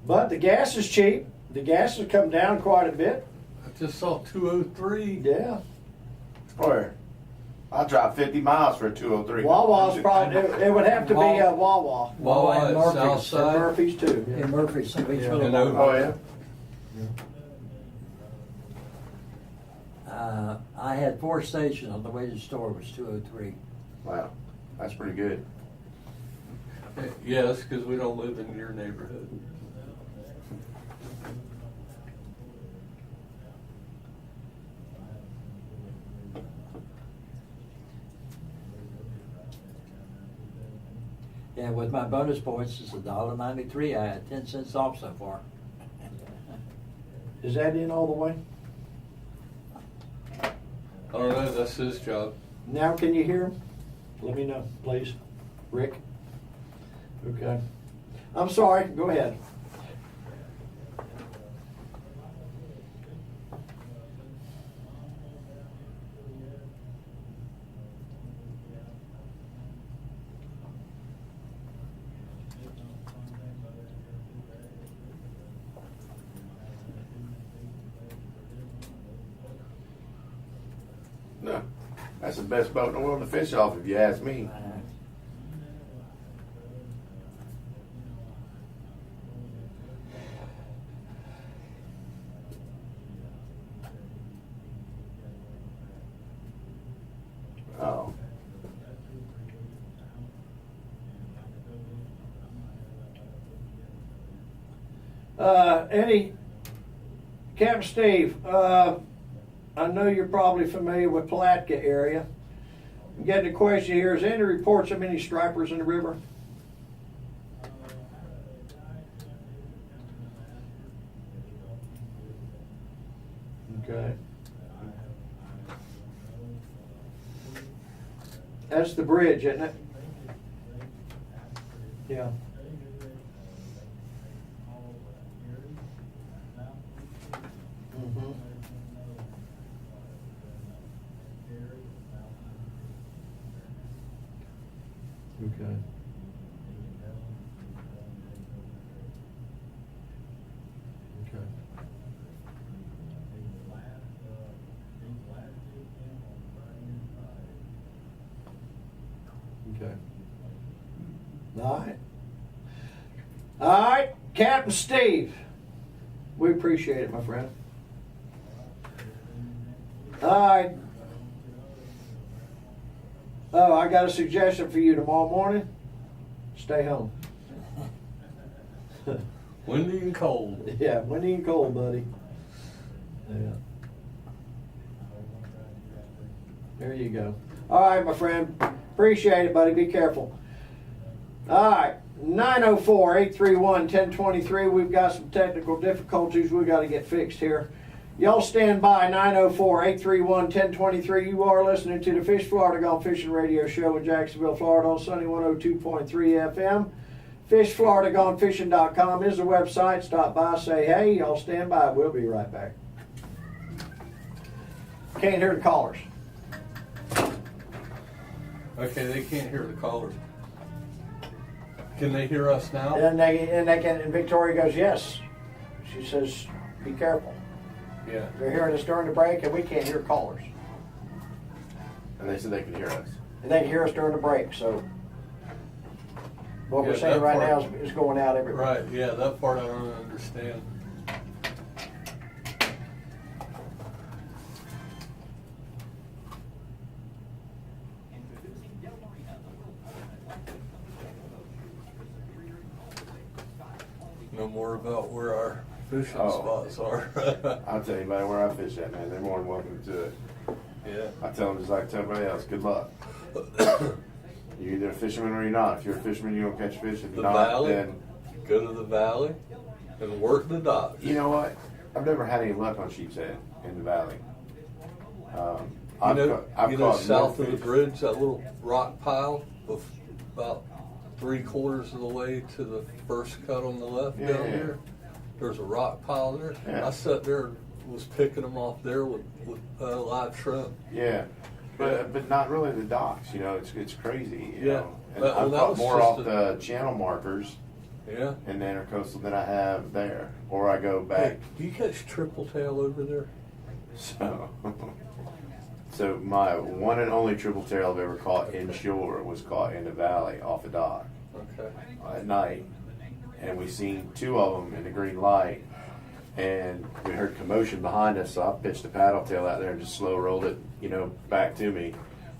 But the gas is cheap. The gas has come down quite a bit.
I just saw 203.
Yeah.
Where? I'll drive 50 miles for a 203.
Wawa's probably, it would have to be a Wawa.
Wawa
and
at
Murphy's.
South
And
Side.
Murphy's too.
In Murphy, somebody's
Yeah.
really
And
low.
over-
Oh, yeah?
I had 4 stations on the way to the store. It was 203.
Wow. That's pretty good.
Yes, because we don't live in your neighborhood.
Yeah, with my bonus points, it's $1.93. I had 10 cents off so far.
Is that in all the way?
I don't know, that's his job.
Now can you hear him? Let me know, please. Rick? Okay. I'm sorry, go ahead.
No, that's the best boat in the world to fish off, if you ask me. Oh.
Eddie, Captain Steve, I know you're probably familiar with Palatka area. I'm getting a question here. Is there any reports of any stripers in the river? Okay. That's the bridge, isn't it? Yeah. Mm-hmm. Okay. Okay. Okay. All right. All right, Captain Steve. We appreciate it, my friend. All right. Oh, I got a suggestion for you tomorrow morning. Stay home.
Windy and cold.
Yeah, windy and cold, buddy. Yeah. There you go. All right, my friend. Appreciate it, buddy. Be careful. All right. 904-831-1023. We've got some technical difficulties we got to get fixed here. Y'all stand by. 904-831-1023. You are listening to the Fish Florida Gone Fishing Radio Show in Jacksonville, Florida on Sunny 102.3 FM. FishFloridaGoneFishing.com is the website. Stop by, say hey. Y'all stand by. We'll be right back. Can't hear the callers.
Okay, they can't hear the callers. Can they hear us now?
And Victoria goes, yes. She says, be careful.
Yeah.
They're hearing us during the break, and we can't hear callers.
And they said they could hear us.
And they can hear us during the break, so what
Yeah,
we're saying
that
right
part-
now is going out everywhere.
Right, yeah, that part I don't understand. No more about where our fishing spots are.
I'll tell anybody where I fish at, man. They're more than welcome to it.
Yeah.
I tell them just like I tell everybody else, good luck. You're either a fisherman or you're not. If you're a fisherman, you don't catch fish. If
The
you're not,
valley,
then...
go to the valley and work the docks.
You know what? I've never had any luck on sheep's head in the valley.
You know, south of the
fish.
bridge, that little rock pile, about 3/4 of the way to the first cut on the left
Yeah,
down
yeah.
there. There's a rock pile there.
Yeah.
I sat there and was picking them off there with live shrimp.
Yeah, but not really the docks. You know, it's crazy. You
Yeah.
know? And
Well,
I've
that
caught
was
more
just
off the channel markers
Yeah.
in the intercoastal than I have there, or I go back.
Hey, do you catch triple tail over there?
So my one and only triple tail I've ever caught inshore was caught in the valley off a dock
Okay.
at night, and we seen two of them in the green light, and we heard commotion behind us, so I pitched the paddle tail out there and just slow rolled it, you know, back to me,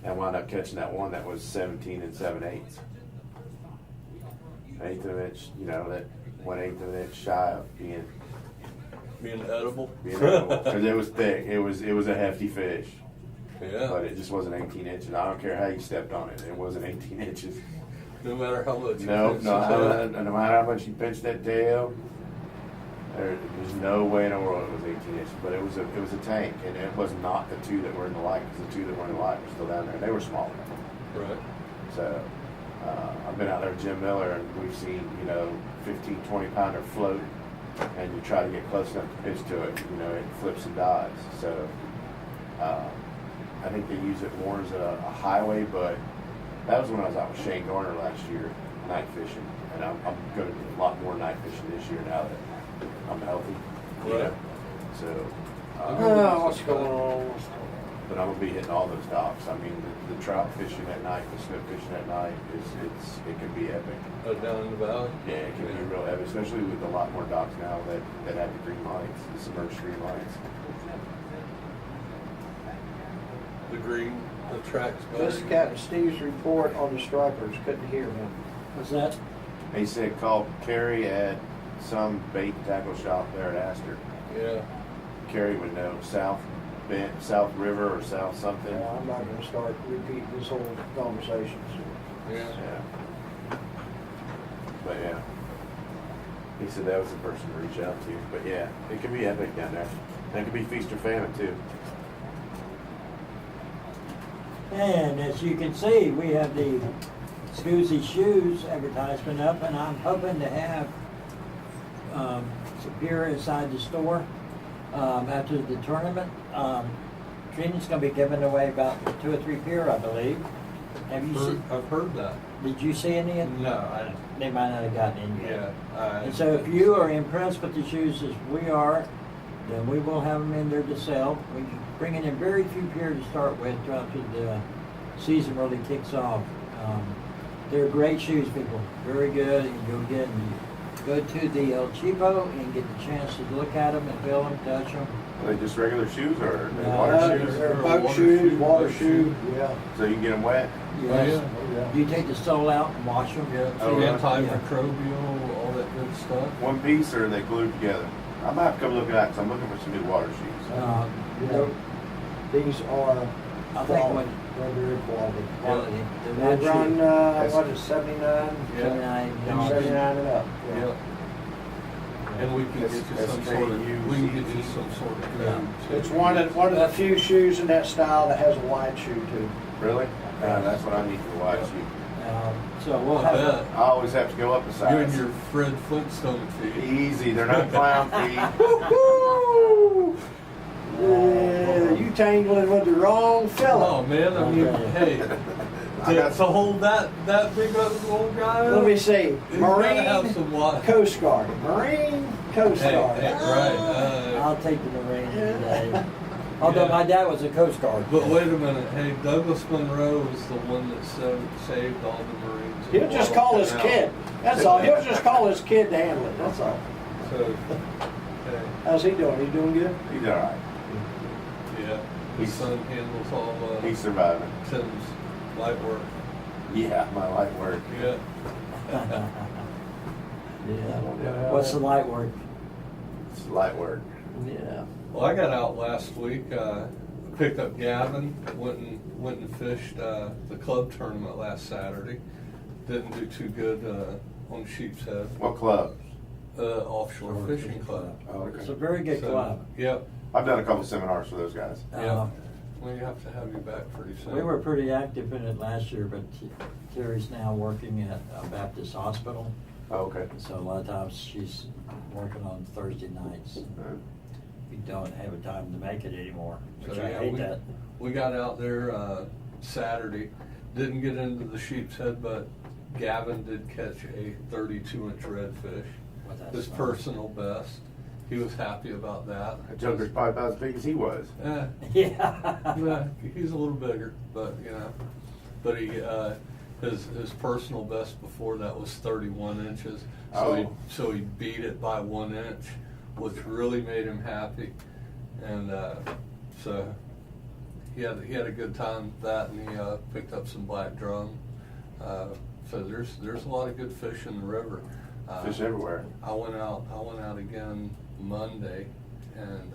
and wound up catching that one that was 17 7/8. Eighth of an inch, you know, that 1/8 of an inch shy of being
edible.
because it was thick. It was a hefty fish.
Yeah.
But it just wasn't 18 inches. I don't care how you stepped on it. It wasn't 18 inches.
No matter how much.
No,
you
no,
pinch the tail.
no matter how much you pinched that tail, there's no way in the world it was 18 inches. But it was a tank, and it was not the two that were in the light, because the two that were in the light were still down there. They were smaller.
Right.
So I've been out there with Jim Miller, and we've seen, you know, 15, 20 pounder float, and you try to get close enough to pitch to it, you know, it flips and dives. So I think they use it more as a highway, but that was when I was out with Shane Garner last year. night fishing, and I'm going to do a lot more night fishing this year now that I'm healthy. You
Right.
know? So,
What's going on?
but I'm gonna be hitting all those docks. I mean, the trout fishing at night, the snook fishing at night it can be epic.
Down in the valley.
Yeah, it can be real epic, especially with a lot more docks now that have the green lights, the submerged green lights.
The green, the tracks.
This is Captain Steve's report on the stripers. Couldn't hear him.
What's that?
He said call Kerry at some bait and tackle shop there at Astor.
Yeah.
Kerry would know South River or South something.
I'm not going to start repeating this whole conversation.
Yeah.
Yeah. But yeah. He said that was the person to reach out to. But yeah, it can be epic down there. And it can be feast or famine too.
And as you can see, we have the Scoozy Shoes advertisement up, and I'm hoping to have some beer inside the store after the tournament. Trina's going to be giving away about 2 or 3 beer, I believe. Have you seen?
I've heard that.
Did you see any?
No, I didn't.
They might not have gotten in yet.
Yeah.
And so if you are impressed with the shoes as we are, then we will have them in there to sell. We're bringing in very few beer to start with after the season really kicks off. They're great shoes, people. Very good. And you'll go to the El Cheapo and get the chance to look at them and feel them, touch them.
Are they just regular shoes or
No,
water shoes?
They're
Water
boat
shoes,
shoes, water
boat
shoes.
shoes.
Yeah.
So you can get them wet?
Yes.
Oh,
yeah.
Do you take the sole out and wash them?
Yeah.
Oh, really?
Antimicrobial, all that good stuff.
One piece or are they glued together? I might have to come look at that because I'm looking for some new water shoes.
Yeah. These are
I think when
they're very quality.
quality,
They
they're
run,
not cheap.
what is 79?
Yeah.
79 and up.
Yeah. And we can get you some sort of, we can get you some sort of code too.
It's one of the few shoes in that style that has a wide shoe too.
Really? That's what I need for the wide shoe.
So we'll
I
have.
bet.
I always have to go up a size.
You and your Fred Flintstone feet.
Easy, they're not clown feet.
Woo-hoo! Yeah, you tangling with the wrong fella.
Oh man, I mean,
Okay.
hey,
I got
to hold that big old guy
Let
up,
me see.
you gotta have
Marine
some water.
Coast Guard. Marine Coast
Hey,
Guard.
hey, right.
I'll take the Marine today. Although
Yeah.
my dad was a Coast Guard.
But wait a minute, hey, Douglas Monroe was the one that saved all the Marines.
He'll just call his kid. That's all. He'll just call his kid to handle it. That's all.
So, hey,
How's he doing? He doing good?
He's all right.
yeah, his son handles all
He's surviving.
Tim's light work.
Yeah, my light work.
Yeah.
Yeah. What's the light work?
It's light work.
Yeah.
Well, I got out last week. Picked up Gavin. Went and fished the club tournament last Saturday. Didn't do too good on Sheep's Head.
What club?
Offshore Fishing Club.
Oh,
It's a
okay.
very good
So,
club.
Yep.
I've done a couple seminars for those guys.
Yeah. We have to have you back pretty soon.
We were pretty active in it last year, but Terry's now working at a Baptist hospital.
Oh, okay.
So a lot of times she's working on Thursday nights. We don't have a time to make it anymore,
So,
which I
yeah,
hate that.
We got out there Saturday. Didn't get into the Sheep's Head, but Gavin did catch a 32-inch redfish.
Well, that's
His
fine.
personal best. He was happy about that.
That joker's probably about as big as he was.
Eh,
Yeah.
he's a little bigger, but but he his personal best before that was 31 inches. So he beat it by 1 inch, which really made him happy, and so he had a good time with that, and he picked up some black drum. So there's a lot of good fish in the river.
Fish everywhere.
I went out again Monday and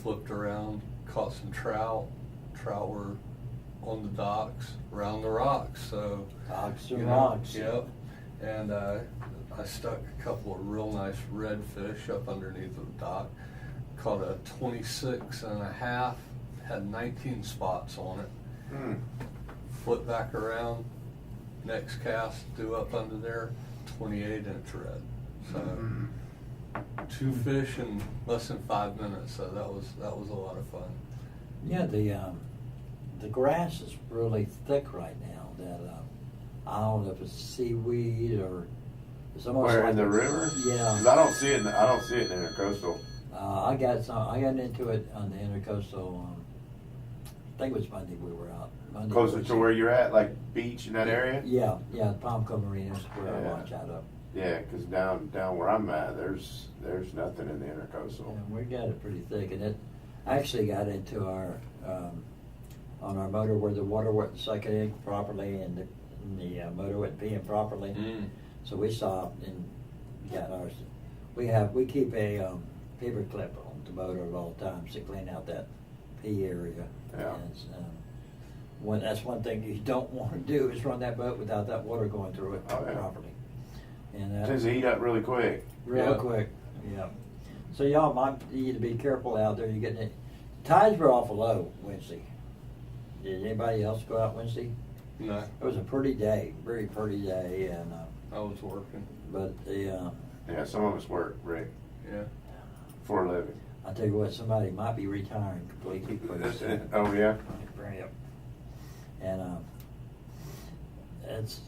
flipped around, caught some trout. Trout were on the docks, around the rocks. So
Docks to
you know,
rocks.
Yep. And I stuck a couple of real nice redfish up underneath the dock. Caught a 26 and a half, had 19 spots on it.
Hmm.
Flip back around, next cast, do up under there, 28-inch red. So 2 fish in less than 5 minutes. So that was a lot of fun.
Yeah, the grass is really thick right now. That I don't know if it's seaweed or it's almost
Where
like
in the river?
Yeah.
'Cause I don't see it. I don't see it in the intercoastal.
I got into it on the intercoastal. I think it was Monday we were out. Monday
Closer
was-
to where you're at, like beach in that area.
Yeah, the Palm Cove Marina is where I
Yeah.
launch out of.
Yeah, because down where I'm at, there's nothing in the intercoastal.
And we got it pretty thick, and it actually got into our on our motor where the water wasn't sucking in properly, and the motor wasn't peeing properly.
Mm.
So we stopped and got ours. We keep a paper clip on the motor at all times to clean out that pee area.
Yeah.
And it's, that's one thing you don't want to do is run that boat without that water going through it
Oh, yeah.
properly. And
It tends to heat up really quick.
real
Yeah.
quick, yeah. So y'all might need to be careful out there. You're getting it. Tides were awful low Wednesday. Did anybody else go out Wednesday?
No,
It was a pretty day, very pretty day, and
I was working.
but the
Yeah, some of us work, Rick,
Yeah.
for a living.
I tell you what, somebody might be retiring completely for this.
Oh yeah.
Yep. And it's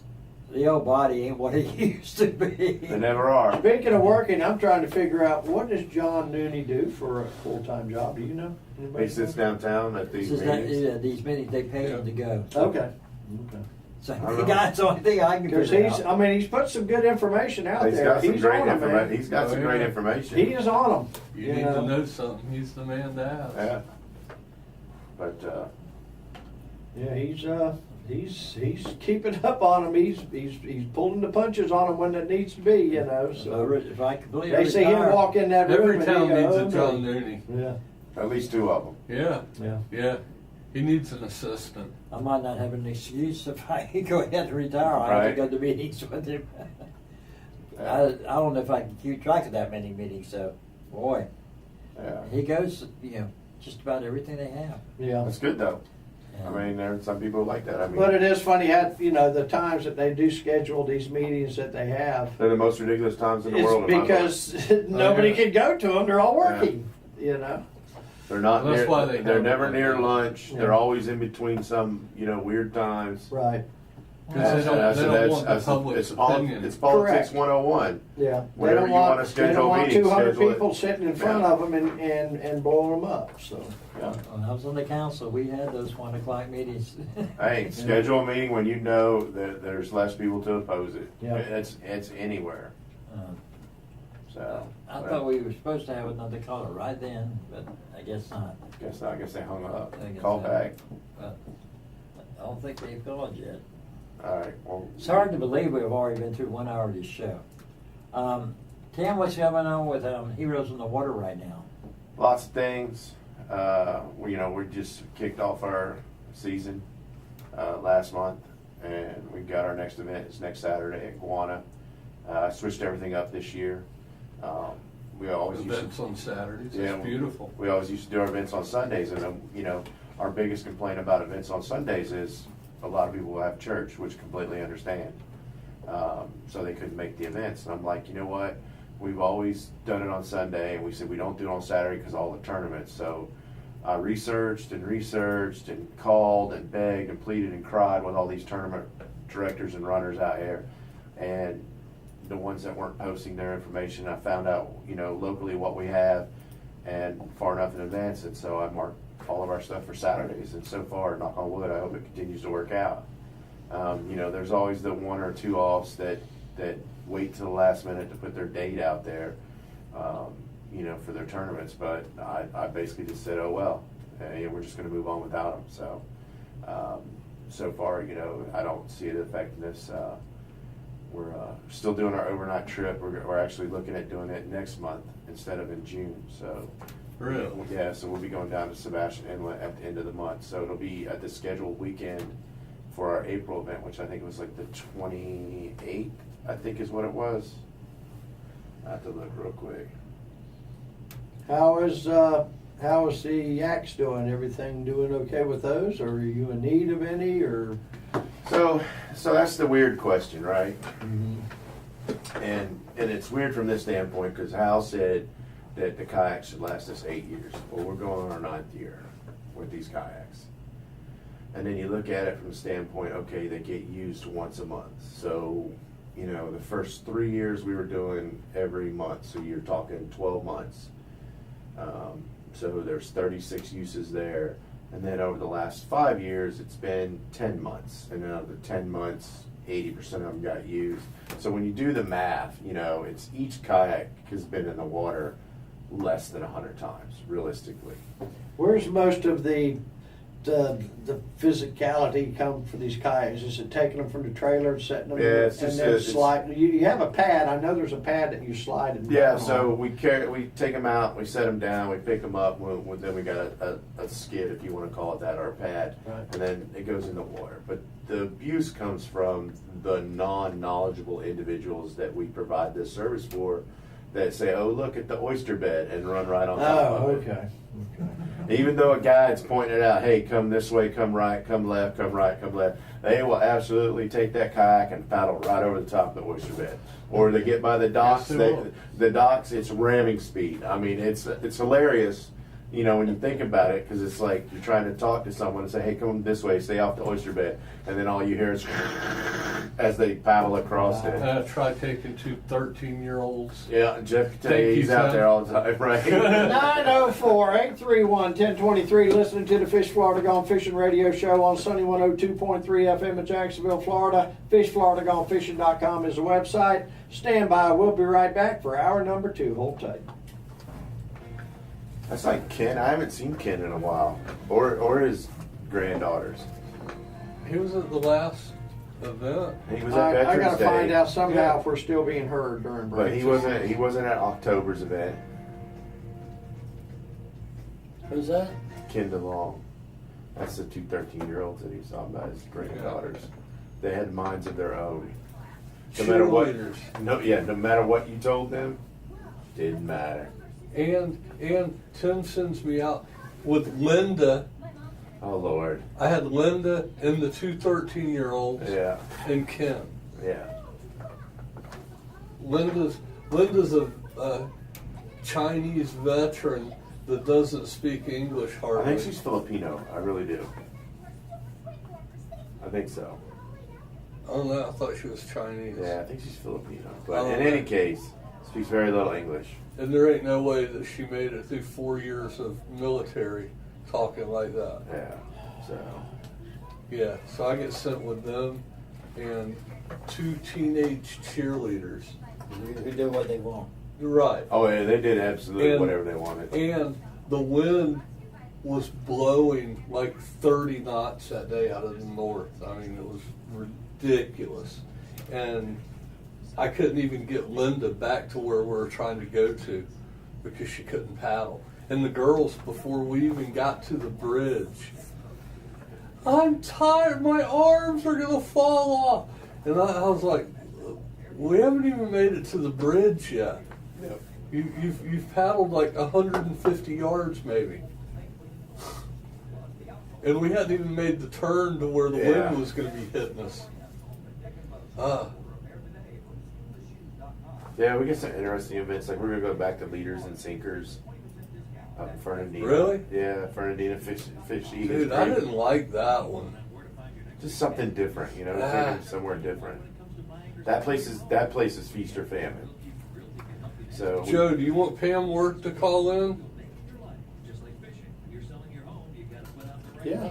the old body ain't what it used to be.
They never are.
Speaking of working, I'm trying to figure out, what does John Nooney do for a full-time job? Do you know? Anybody
He sits
know?
downtown at these
This is not,
meetings.
yeah, these meetings, they pay him to go.
Okay.
So
I don't know.
that's the only thing I can
Because
figure
he's,
out.
he's put some good information out
He's
there.
got some
He's
great
on 'em,
information.
man.
He's got some
Oh,
great
yeah.
information.
He is on them.
You need to know something. He's the man to ask.
Yeah. But
Yeah, he's keeping up on them. He's pulling the punches on them when it needs to be, you know. So
If I completely
they see him
retire,
walk in that room
Every
and
town
he
needs
go,
a John Nooney.
Yeah,
at least two of them.
Yeah,
yeah.
yeah. He needs an assistant.
I might not have an excuse if I go ahead and retire. I have
Right.
to go to meetings with him.
Yeah.
I don't know if I can keep track of that many meetings, so boy,
Yeah.
he goes, just about everything they have.
Yeah.
That's good though.
And
I mean, there are some people who like that. I mean,
But it is funny how, the times that they do schedule these meetings that they have.
they're the most ridiculous times in the world.
It's
in my book.
because nobody
yeah.
can go to them. They're all working, you know.
They're not
Well, that's
near.
why they
They're
have
never
it.
near lunch.
Yeah.
They're always in between some, weird times.
Right.
Because they don't want the public's opinion.
It's politics
Correct.
101.
Yeah.
Whenever you wanna
they
schedule
don't want
meetings,
200
schedule it.
people sitting in front
Yeah.
of them and blowing them up. So.
Yeah.
when I was on the council, we had those 1 o'clock meetings.
Hey, schedule a meeting when you know that there's less people to oppose it.
Yeah.
It's anywhere. So.
I
but
thought we were supposed to have another caller right then, but I guess not.
I guess they hung up.
I guess
Call
so.
back.
But I don't think they've called yet.
All right. Well.
It's hard to believe we've already been through 1 hour of this show. Tim, what's going on with Heroes in the Water right now?
Lots of things. We just kicked off our season last month, and we got our next event. It's next Saturday at Guana. Switched everything up this year. We always
Events on Saturdays.
Yeah,
It's beautiful.
We always used to do our events on Sundays, and our biggest complaint about events on Sundays is a lot of people will have church, which completely understand. So they couldn't make the events, and I'm like, you know what? We've always done it on Sunday, and we said we don't do it on Saturday because all the tournaments. So I researched and called and begged and pleaded and cried with all these tournament directors and runners out here, and the ones that weren't posting their information. I found out, locally what we have and far enough in advance, and so I marked all of our stuff for Saturdays. And so far, knock on wood, I hope it continues to work out. There's always the 1 or 2 offs that wait till the last minute to put their date out there, for their tournaments. But I basically just said, oh well, we're just going to move on without them. So far, I don't see it affecting us. We're still doing our overnight trip. We're actually looking at doing it next month instead of in June. So,
Really?
yeah. So we'll be going down to Sebastian Inlet at the end of the month. So it'll be at the scheduled weekend for our April event, which I think was like the 28th. I think is what it was. I have to look real quick.
How is the Yaks doing? Everything doing okay with those? Or are you in need of any? Or
So that's the weird question, right? And it's weird from this standpoint because Hal said that the kayaks should last us 8 years. Well, we're going on our 9th year with these kayaks. And then you look at it from the standpoint, okay, they get used once a month. So, you know, the first 3 years we were doing every month, so you're talking 12 months. So there's 36 uses there. And then over the last 5 years, it's been 10 months. And then out of the 10 months, 80% of them got used. So when you do the math, you know, it's each kayak has been in the water less than 100 times, realistically.
Where's most of the physicality come for these kayaks? Is it taking them from the trailer and setting them
Yeah, it's
and
just
then
it's-
slide? You have a pad. I know there's a pad that you slide them
Yeah,
down
so
on.
we take them out, we set them down, we pick them up, then we got a skid, if you want to call it that, or a pad,
Right.
and then it goes in the water. But the abuse comes from the non-knowledgeable individuals that we provide this service for, that say, "Oh, look at the oyster bed," and run right on top
Oh,
of it.
okay.
Even though a guide's pointing it out, hey, come this way, come right, come left, come right, come left, they will absolutely take that kayak and paddle right over the top of the oyster bed. Or they get by the docks,
Yes, they will.
the docks, it's ramming speed. I mean, it's hilarious, you know, when you think about it, because it's like you're trying to talk to someone and say, hey, come this way, stay off the oyster bed, and then all you hear is as they paddle across it.
Try taking two 13-year-olds.
Yeah, Jeff can tell you,
Thank
he's
you,
out
Jeff.
there all the time, right?
904-831-1023, listening to the Fish Florida Gone Fishing radio show on Sunny 102.3 FM in Jacksonville, Florida. FishFloridaGoneFishing.com is the website. Stand by. We'll be right back for hour number 2. Hold tight.
That's like Ken. I haven't seen Ken in a while, or his granddaughters.
He was at the last event.
He was at
I
Veterans
got to
Day,
find out somehow
Yeah.
if we're still being heard during break.
but he wasn't at October's event.
Who's that?
Ken DeLong. That's the two 13-year-olds that he was talking about, his granddaughters. They had minds of their own. No matter what,
Cheerleaders.
no matter what you told them, didn't matter.
And Tim sends me out with Linda.
Oh Lord.
I had Linda and the two 13-year-olds
Yeah,
and Ken.
yeah.
Linda's a Chinese veteran that doesn't speak English
I
hardly.
think she's Filipino. I really do. I think so.
I don't know. I thought she was Chinese.
Yeah, I think she's Filipino. But
Oh,
in
okay.
any case, speaks very little English.
And there ain't no way that she made it through 4 years of military talking like that.
Yeah. So.
Yeah, so I get sent with them and two teenage cheerleaders.
Who do what they want.
Right.
Oh yeah, they did absolutely
And-
whatever they wanted.
And the wind was blowing like 30 knots that day out of the north. I mean, it was ridiculous. And I couldn't even get Linda back to where we were trying to go to because she couldn't paddle. And the girls, before we even got to the bridge, I'm tired, my arms are gonna fall off. And I was like, we haven't even made it to the bridge yet.
Yep.
You've paddled like 150 yards maybe. And we hadn't even made the turn to where the
Yeah.
wind was going to be hitting us.
Yeah, we get some interesting events. Like we're gonna go back to leaders and sinkers up in Fernandina.
Really?
Yeah, Fernandina Fish Eagles.
Dude, I
Creek.
didn't like that one.
Just something different, you know,
Ah.
taking somewhere different. That place is feast or famine. So
Joe, do you want Pam Work to call in?
Yeah.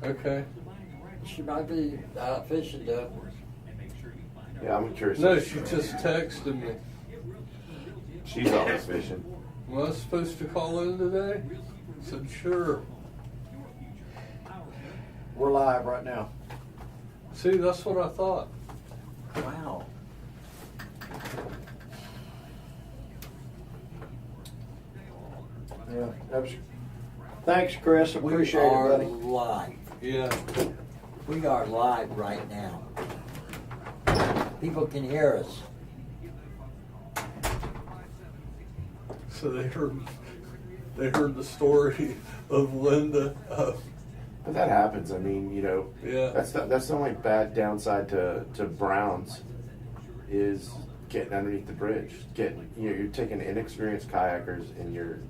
Okay.
She might be out fishing though.
yeah, I'm curious.
No, she just texted me.
She's always fishing.
Am I supposed to call in today? I said, sure.
We're live right now.
See, that's what I thought.
Wow.
Yeah, that was, thanks, Chris.
We
Appreciate it,
are
buddy.
live.
Yeah.
We are live right now. People can hear us.
So they heard the story of Linda.
But that happens. I mean, you know,
Yeah.
that's the only bad downside to Browns is getting underneath the bridge. You're taking inexperienced kayakers and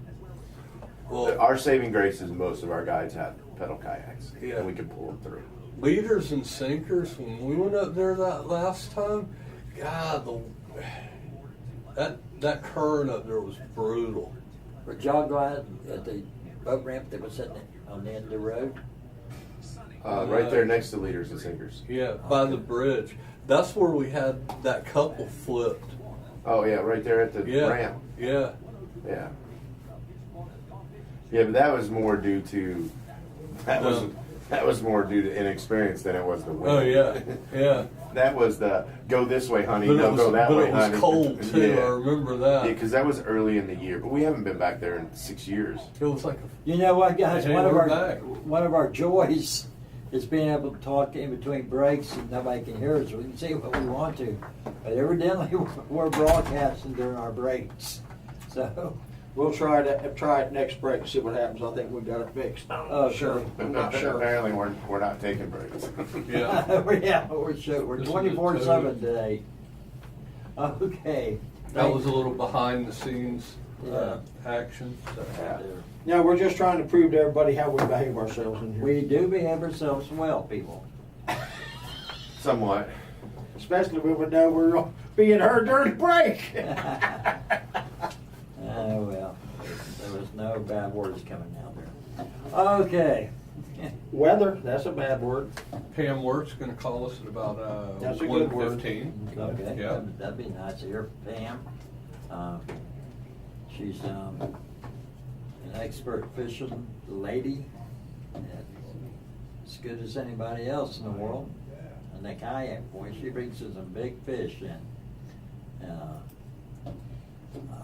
Well,
our saving grace is most of our guides have pedal kayaks,
Yeah.
and we could pull them through.
Leaders and sinkers, when we went up there that last time, God, that current up there was brutal.
But y'all go out at the boat ramp that was sitting on the end of the road?
Right there next to leaders and sinkers.
Yeah, by the bridge. That's where we had that couple flipped.
Oh yeah, right there at the
Yeah,
ramp.
yeah.
Yeah. Yeah, but that was more due to that was more due to inexperience than it was the wind.
Oh yeah, yeah.
That was the go this way, honey.
But
No,
it was,
go that
but
way,
it was
honey.
cold too.
Yeah.
I remember that.
Yeah, because that was early in the year, but we haven't been back there in 6 years.
It was like
You know what, guys?
Hey,
one
we're back.
of our joys is being able to talk in between breaks and nobody can hear us. We can say what we want to, but evidently we're broadcasting during our breaks. So,
We'll try it next break and see what happens. I think we got it fixed.
oh sure.
I'm not sure.
Apparently, we're not taking breaks.
yeah.
Yeah, we're 24/7 today. Okay.
That was a little behind the scenes
Yeah.
action. So.
Yeah.
No, we're just trying to prove to everybody how we behave ourselves in here.
We do behave ourselves well, people.
Somewhat.
Especially when we know we're being heard during the break.
Oh, well, there was no bad words coming out there. Okay.
Weather, that's a bad word.
Pam Wert's going to call us at about
That's a good
1:15.
Okay,
Yeah.
that'd be nice to hear from Pam. She's an expert fishing lady, as good as anybody else in the world. And the kayak, boy, she brings us some big fish in.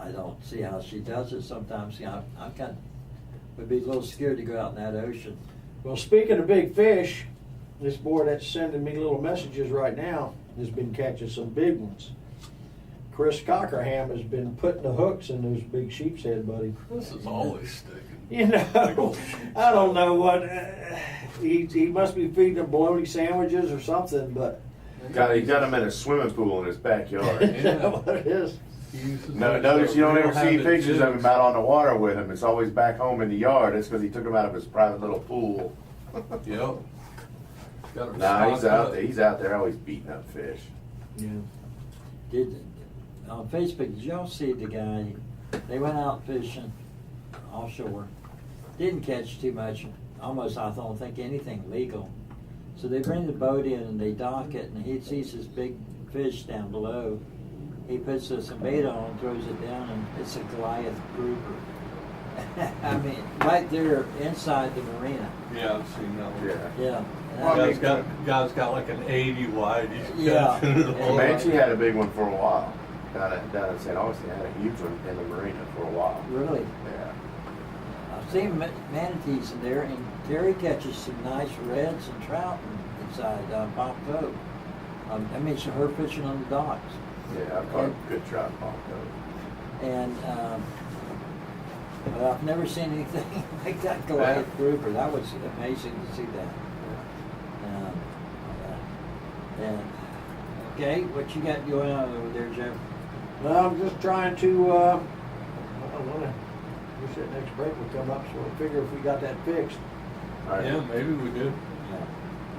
I don't see how she does it sometimes. I'm kind of, would be a little scared to go out in that ocean.
Well, speaking of big fish, this boy that's sending me little messages right now has been catching some big ones. Chris Cockerham has been putting the hooks in those big sheep's head, buddy.
This is always sticking.
You know, I don't know what, he must be feeding them bologna sandwiches or something, but.
He got him in a swimming pool in his backyard.
Is that what it is?
No, notice you don't ever see pictures of him out on the water with him. It's always back home in the yard. It's because he took him out of his private little pool.
Yep. Got him
Nah, he's
stocked
out
up.
there. He's out there always beating up fish.
Yeah.
On Facebook, did y'all see the guy? They went out fishing offshore, didn't catch too much. Almost, I don't think anything legal. So they bring the boat in and they dock it, and he sees this big fish down below. He puts some bait on and throws it down, and it's a Goliath grouper. I mean, right there inside the marina.
Yeah, I've seen that one.
Yeah.
Yeah.
Guy's got like an 80 wide. He's
Yeah.
catching it all.
Comanche had a big one for a while. Down in St. Augustine, had a huge one in the marina for a while.
Really.
Yeah.
I've seen manatees in there, and Terry catches some nice reds and trout inside Bob Cove. I mean, so her fishing on the docks.
Yeah, I've caught good trout in Palm Cove.
And but I've never seen anything like that Goliath grouper. That was amazing to see that. And okay, what you got going on over there, Jeff?
Well, I'm just trying to, I don't know, we said next break will come up, so we'll figure if we got that fixed.
All right.
Yeah, maybe we do.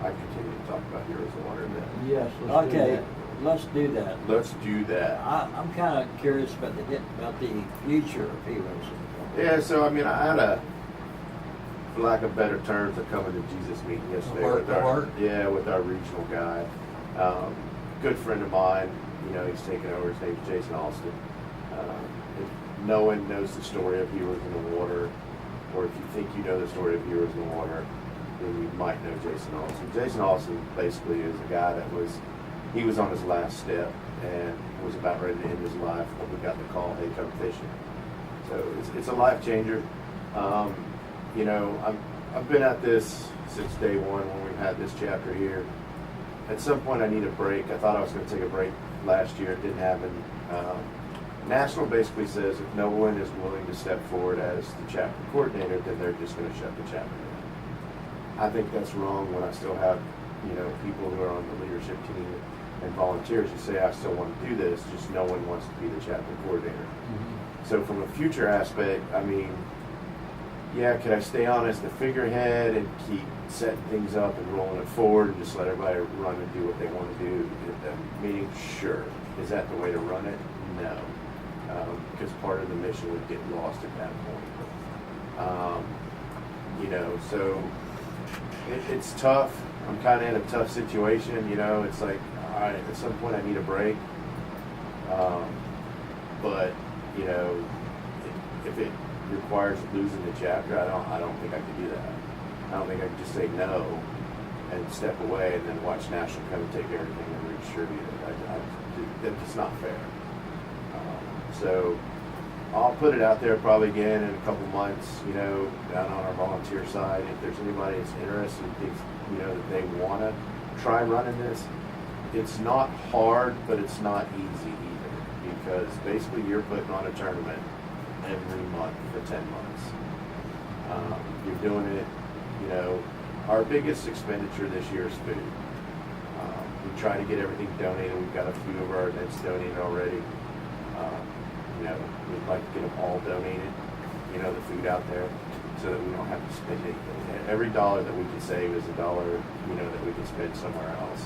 I continue to talk about Heroes of Water then.
Yes, let's do
Okay,
that.
let's do that.
Let's do that.
I'm kind of curious about the future of Heroes.
Yeah, so I mean, I had a, for lack of better terms, a coming to Jesus meeting yesterday
Heart
with
to
our
heart?
with our regional guy, good friend of mine. You know, he's taken over. His name's Jason Austin. If no one knows the story of Heroes in the Water, or if you think you know the story of Heroes in the Water, then you might know Jason Austin. Jason Austin basically is a guy that he was on his last step and was about ready to end his life when we got the call, hey, come fishing. So it's a life changer. You know, I've been at this since day one when we had this chapter here. At some point I need a break. I thought I was going to take a break last year. It didn't happen. National basically says if no one is willing to step forward as the chapter coordinator, then they're just going to shut the chapter down. I think that's wrong when I still have, you know, people who are on the leadership team and volunteers who say, I still want to do this, just no one wants to be the chapter coordinator. So from a future aspect, I mean, yeah, could I stay on as the figurehead and keep setting things up and rolling it forward and just let everybody run and do what they want to do at the meeting? Sure. Is that the way to run it? No. Because part of the mission would get lost at that point. You know, so it's tough. I'm kind of in a tough situation, you know. It's like, all right, at some point I need a break. But, you know, if it requires losing the chapter, I don't think I could do that. I don't think I could just say no and step away and then watch National come and take everything and redistribute it. It's not fair. So I'll put it out there probably again in a couple months, you know, down on our volunteer side. If there's anybody that's interested and thinks, you know, that they want to try running this, it's not hard, but it's not easy either, because basically you're putting on a tournament every month for 10 months. You're doing it, you know, our biggest expenditure this year is food. We try to get everything donated. We've got a few of our events donated already. You know, we'd like to get them all donated, you know, the food out there, so that we don't have to spend anything. Every dollar that we can save is a dollar, you know, that we can spend somewhere else.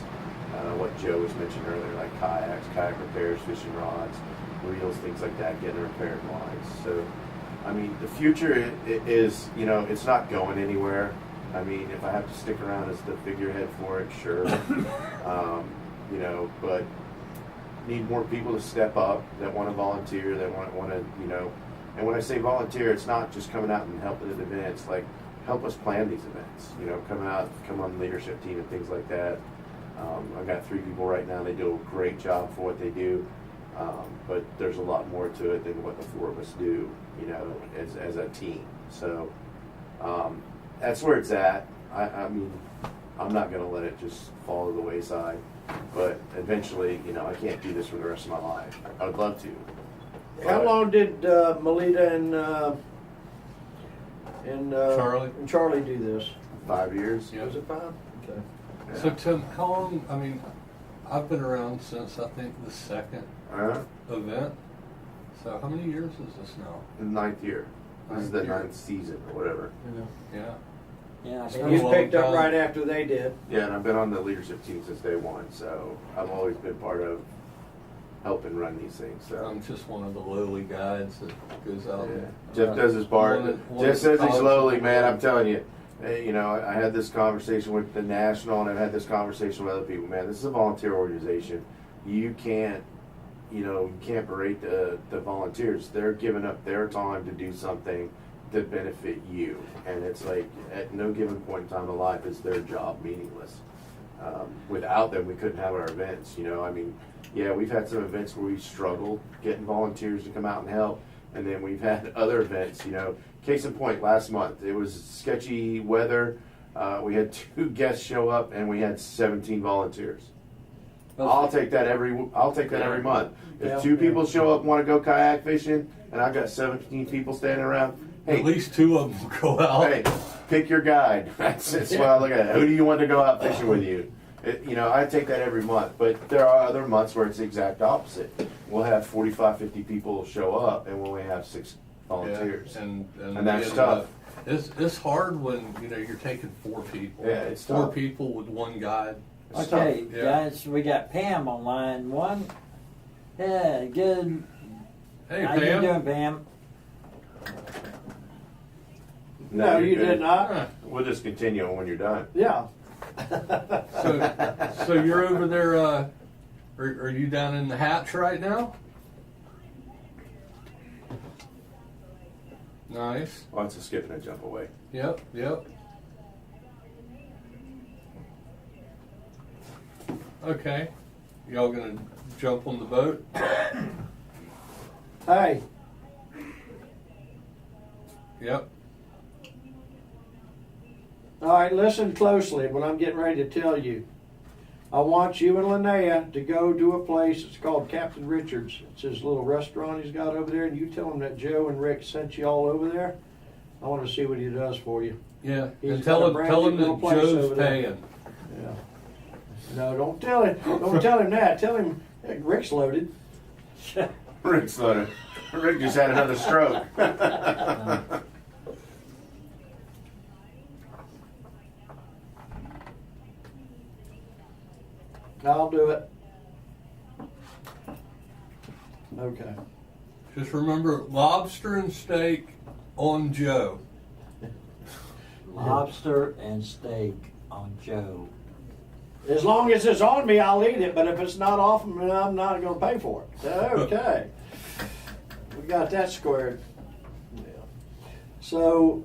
What Joe was mentioning earlier, like kayaks, kayak repairs, fishing rods, reels, things like that, getting repaired lines. So, I mean, the future is, you know, it's not going anywhere. I mean, if I have to stick around as the figurehead for it, sure. You know, but need more people to step up that want to volunteer, that want to, you know. And when I say volunteer, it's not just coming out and helping at events. Like, help us plan these events. You know, come on the leadership team and things like that. I've got 3 people right now. They do a great job for what they do. But there's a lot more to it than what the 4 of us do, you know, as a team. So that's where it's at. I mean, I'm not going to let it just fall to the wayside. But eventually, you know, I can't do this for the rest of my life. I would love to.
How long did Melita and Charlie do this?
5 years.
Yeah.
Was it 5? Okay.
Yeah.
So Tim, how long, I mean, I've been around since I think the 2nd event. So how many years is this now?
The 9th year. This is the
9th year.
9th season or whatever.
Yeah.
Yeah,
It's
And
been a
you
long
picked up
time.
right after they did.
Yeah, and I've been on the leadership team since day 1, so I've always been part of helping run these things. So
I'm just one of the lowly guys that goes out.
yeah.
and,
Jeff does his part.
one
Jeff
of
says
the
he's slowly,
college-
man. I'm telling you. Hey, you know, I had this conversation with the National, and I've had this conversation with other people. Man, this is a volunteer organization. You can't, you know, you can't berate the volunteers. They're giving up their time to do something to benefit you, and it's like at no given point in time in life is their job meaningless. Without them, we couldn't have our events. You know, I mean, yeah, we've had some events where we've struggled getting volunteers to come out and help, and then we've had other events. You know, case in point, last month it was sketchy weather. We had 2 guests show up, and we had 17 volunteers. I'll take that every month.
Yeah.
If 2 people show up and want to go kayak fishing, and I've got 17 people standing around, hey,
At least 2 of them go out.
hey, pick your guide. That's what I look at. Who do you want to go out fishing with you? You know, I take that every month. But there are other months where it's the exact opposite. We'll have 45, 50 people show up, and we'll only have 6 volunteers.
Yeah, and
that's
we
tough.
It's hard when, you know, you're taking 4 people.
Yeah, it's
4
tough.
people with 1 guide.
It's
Okay,
tough. Yeah.
guys, we got Pam on line 1. Yeah, good.
Hey,
How
Pam.
you doing, Pam?
No,
you're
you
good.
did not.
Huh.
We'll just continue when you're done.
Yeah.
So you're over there, are you down in the hatch right now? Nice.
Lots of skip and a jump away.
Yep. Okay. Y'all gonna jump on the boat?
Hey,
Yep.
all right, listen closely what I'm getting ready to tell you. I want you and Linnea to go to a place, it's called Captain Richard's. It's his little restaurant he's got over there, and you tell him that Joe and Rick sent you all over there. I want to see what he does for you.
Yeah.
He's
And
got a
tell
brand
him
new little
that
place
Joe's
over there.
paying.
Yeah. No, don't tell him. Don't tell him that. Tell him hey, Rick's loaded.
Rick's loaded. Rick just had another stroke.
I'll do it. Okay.
Just remember, lobster and steak on Joe.
Lobster and steak on Joe.
As long as it's on me, I'll eat it. But if it's not off me, I'm not going to pay for it. Okay. We got that squared. Yeah. So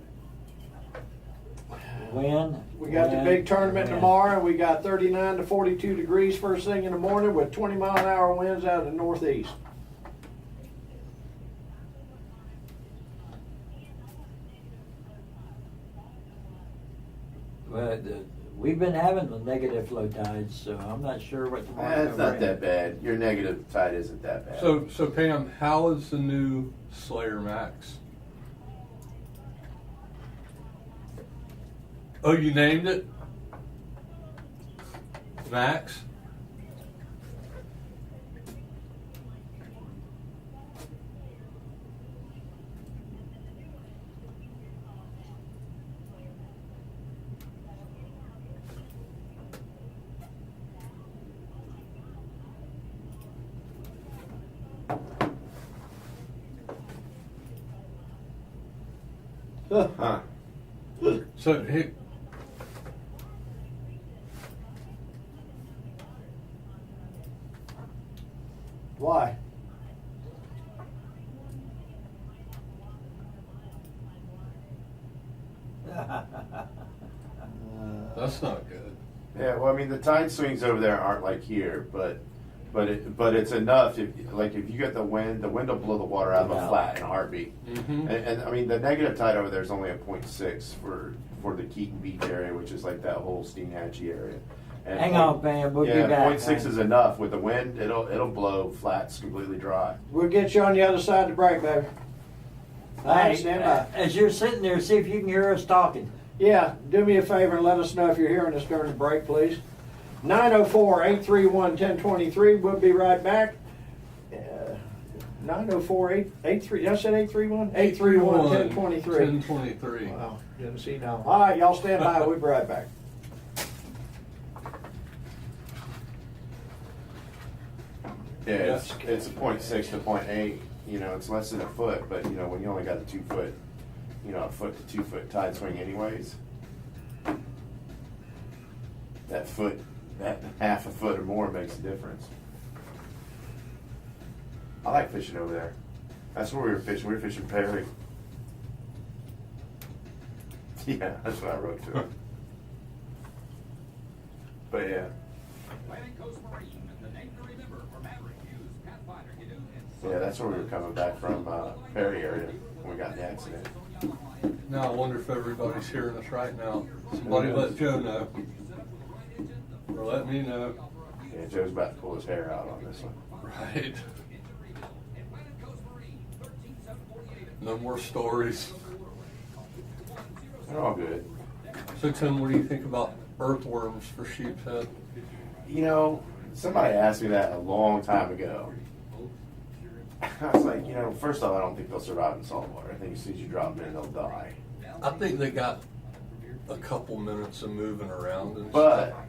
When?
we got the big tournament tomorrow. We got 39 to 42 degrees first thing in the morning with 20-mile-an-hour winds out of the northeast.
But we've been having the negative flow tides, so I'm not sure what tomorrow's
It's
gonna
not
bring.
that bad. Your negative tide isn't that bad.
So Pam, how is the new Slayer Max? Oh, you named it? Max?
Huh.
So hey,
Why?
that's not good.
Yeah, well, I mean, the tide swings over there aren't like here, but it's enough. If you get the wind will blow the water out of a flat in a heartbeat.
Mm-hmm.
And I mean, the negative tide over there is only a 0.6 for the Keaton Beach area, which is like that whole Steenhatchee area. And
Hang on, Pam, we'll be
yeah,
back.
0.6 is enough. With the wind, it'll blow flats completely dry.
We'll get you on the other side of the break, baby. All right, stand by.
As you're sitting there, see if you can hear us talking.
Yeah, do me a favor and let us know if you're hearing us during the break, please. 904-831-1023. We'll be right back. 904-883. I said 831? 831-1023.
1023.
Wow, didn't see now. All right, y'all stand by. We'll be right back.
Yeah, it's a 0.6 to 0.8. You know, it's less than a foot, but you know, when you only got a 2 foot, a foot to 2 foot tide swing anyways, that half a foot or more makes a difference. I like fishing over there. That's where we were fishing. We were fishing Perry. Yeah, that's what I wrote to him. But yeah. Yeah, that's where we were coming back from Perry area when we got in the accident.
Now I wonder if everybody's hearing us right now. Somebody let Joe know. Or let me know.
Yeah, Joe's about to pull his hair out on this one.
Right. No more stories.
They're all good.
So Tim, what do you think about earthworms for sheep's head?
You know, somebody asked me that a long time ago. I was like, first off, I don't think they'll survive in salt water. I think as soon as you drop them in, they'll die.
I think they got a couple minutes of moving around and
But
stuff.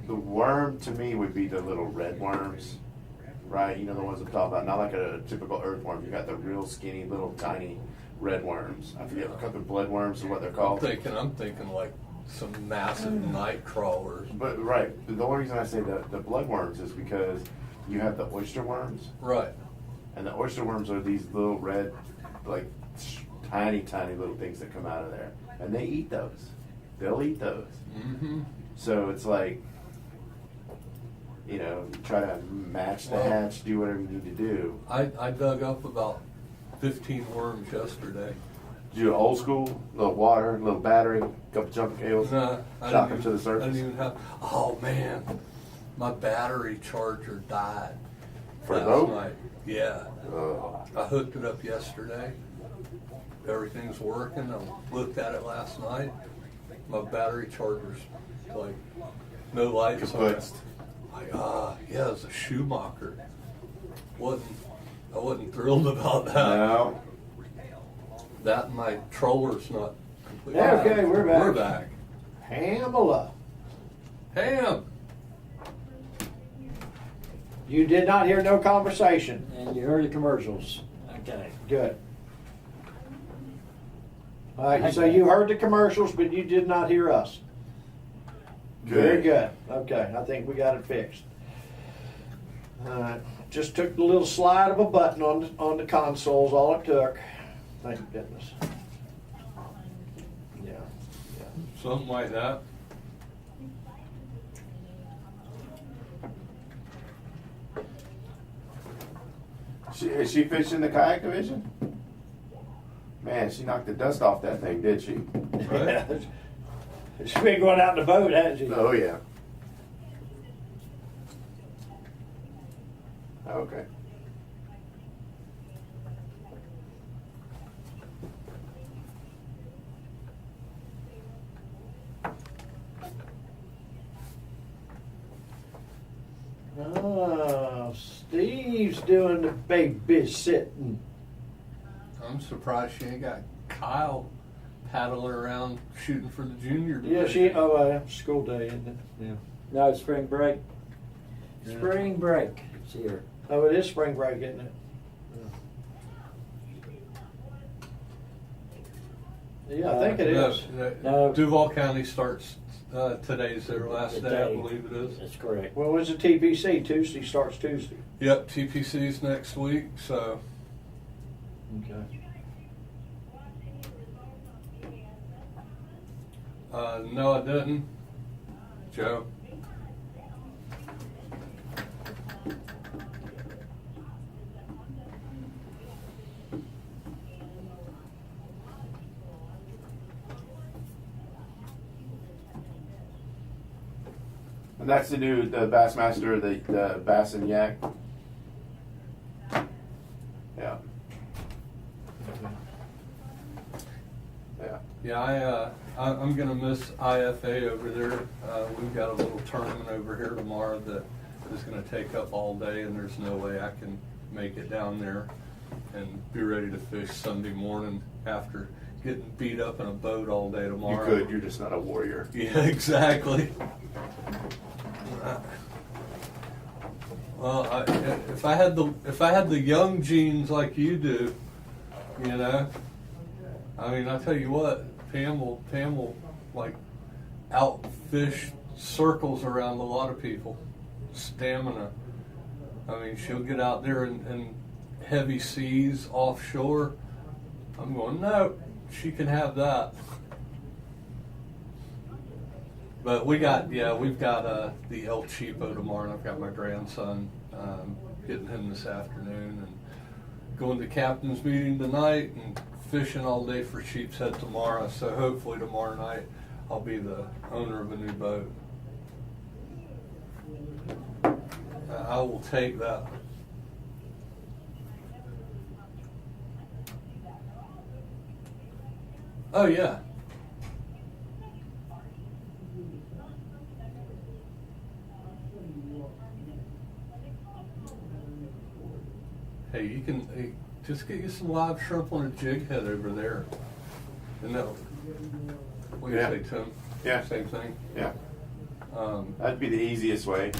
the worm to me would be the little red worms, right? You know, the ones I'm talking about. Not like a typical earthworm. You got the real skinny little tiny red worms. I forget what the blood worms or what they're called.
I'm thinking like some massive night crawlers.
But right, the only reason I say the blood worms is because you have the oyster worms,
Right.
and the oyster worms are these little red, like tiny little things that come out of there, and they eat those. They'll eat those.
Mm-hmm.
So it's like, try to match the hatch, do whatever you need to do.
I dug up about 15 worms yesterday.
Do old school, little water, little battery, couple jumping cables,
No,
shock them to the
I
surface.
didn't even have. Oh man, my battery charger died
For the
last
boat?
night. Yeah,
Oh.
I hooked it up yesterday. Everything's working. I looked at it last night. My battery charger's like no lights on it.
Kaputzed.
Like yeah, it's a Schumacher. I wasn't thrilled about that.
No.
That and my troller's not completely.
Okay, we're back.
We're back.
Pamela.
Ham.
You did not hear no conversation.
And you heard the commercials. Okay.
Good. All right, so you heard the commercials, but you did not hear us. Very good. Okay, I think we got it fixed. All right, just took the little slide of a button on the consoles, all it took. Thank goodness. Yeah.
Something like that.
Is she fishing the kayak division? Man, she knocked the dust off that thing, did she?
Right.
She's been going out in the boat, hasn't she?
Oh, yeah. Okay.
Oh, Steve's doing the babysitting.
I'm surprised she ain't got Kyle paddling around shooting for the junior
Yeah,
division.
school day, isn't it? Yeah.
No, spring break.
Yeah.
Spring break. It's here.
Oh, it is spring break, isn't it? Yeah, I think it is.
No.
Duval County starts, today's their last day, I
Today.
believe it is.
That's correct.
Well, when's the TPC? Tuesday starts Tuesday.
Yep, TPC's next week, so
Okay.
no, I didn't. Joe.
And that's the Bassmaster, the Bass and Yak. Yeah. Yeah.
Yeah, I'm gonna miss IFA over there. We've got a little tournament over here tomorrow that is gonna take up all day, and there's no way I can make it down there and be ready to fish Sunday morning after getting beat up in a boat all day
You
tomorrow.
could, you're just not a warrior.
Yeah, exactly. Well, if I had the young genes like you do, you know, I mean, I tell you what, Pam will like outfish circles around a lot of people. Stamina. I mean, she'll get out there in heavy seas offshore. I'm going, no, she can have that. But we've got the El Cheapo tomorrow, and I've got my grandson getting him this afternoon, and going to captain's meeting tonight, and fishing all day for Sheep's Head tomorrow. So hopefully tomorrow night I'll be the owner of a new boat. I will take that. Oh yeah. Hey, you can just get you some live shrimp on a jig head over there. And that, what do you
Yeah.
say, Tim?
Yeah.
Same thing.
Yeah. That'd be the easiest way.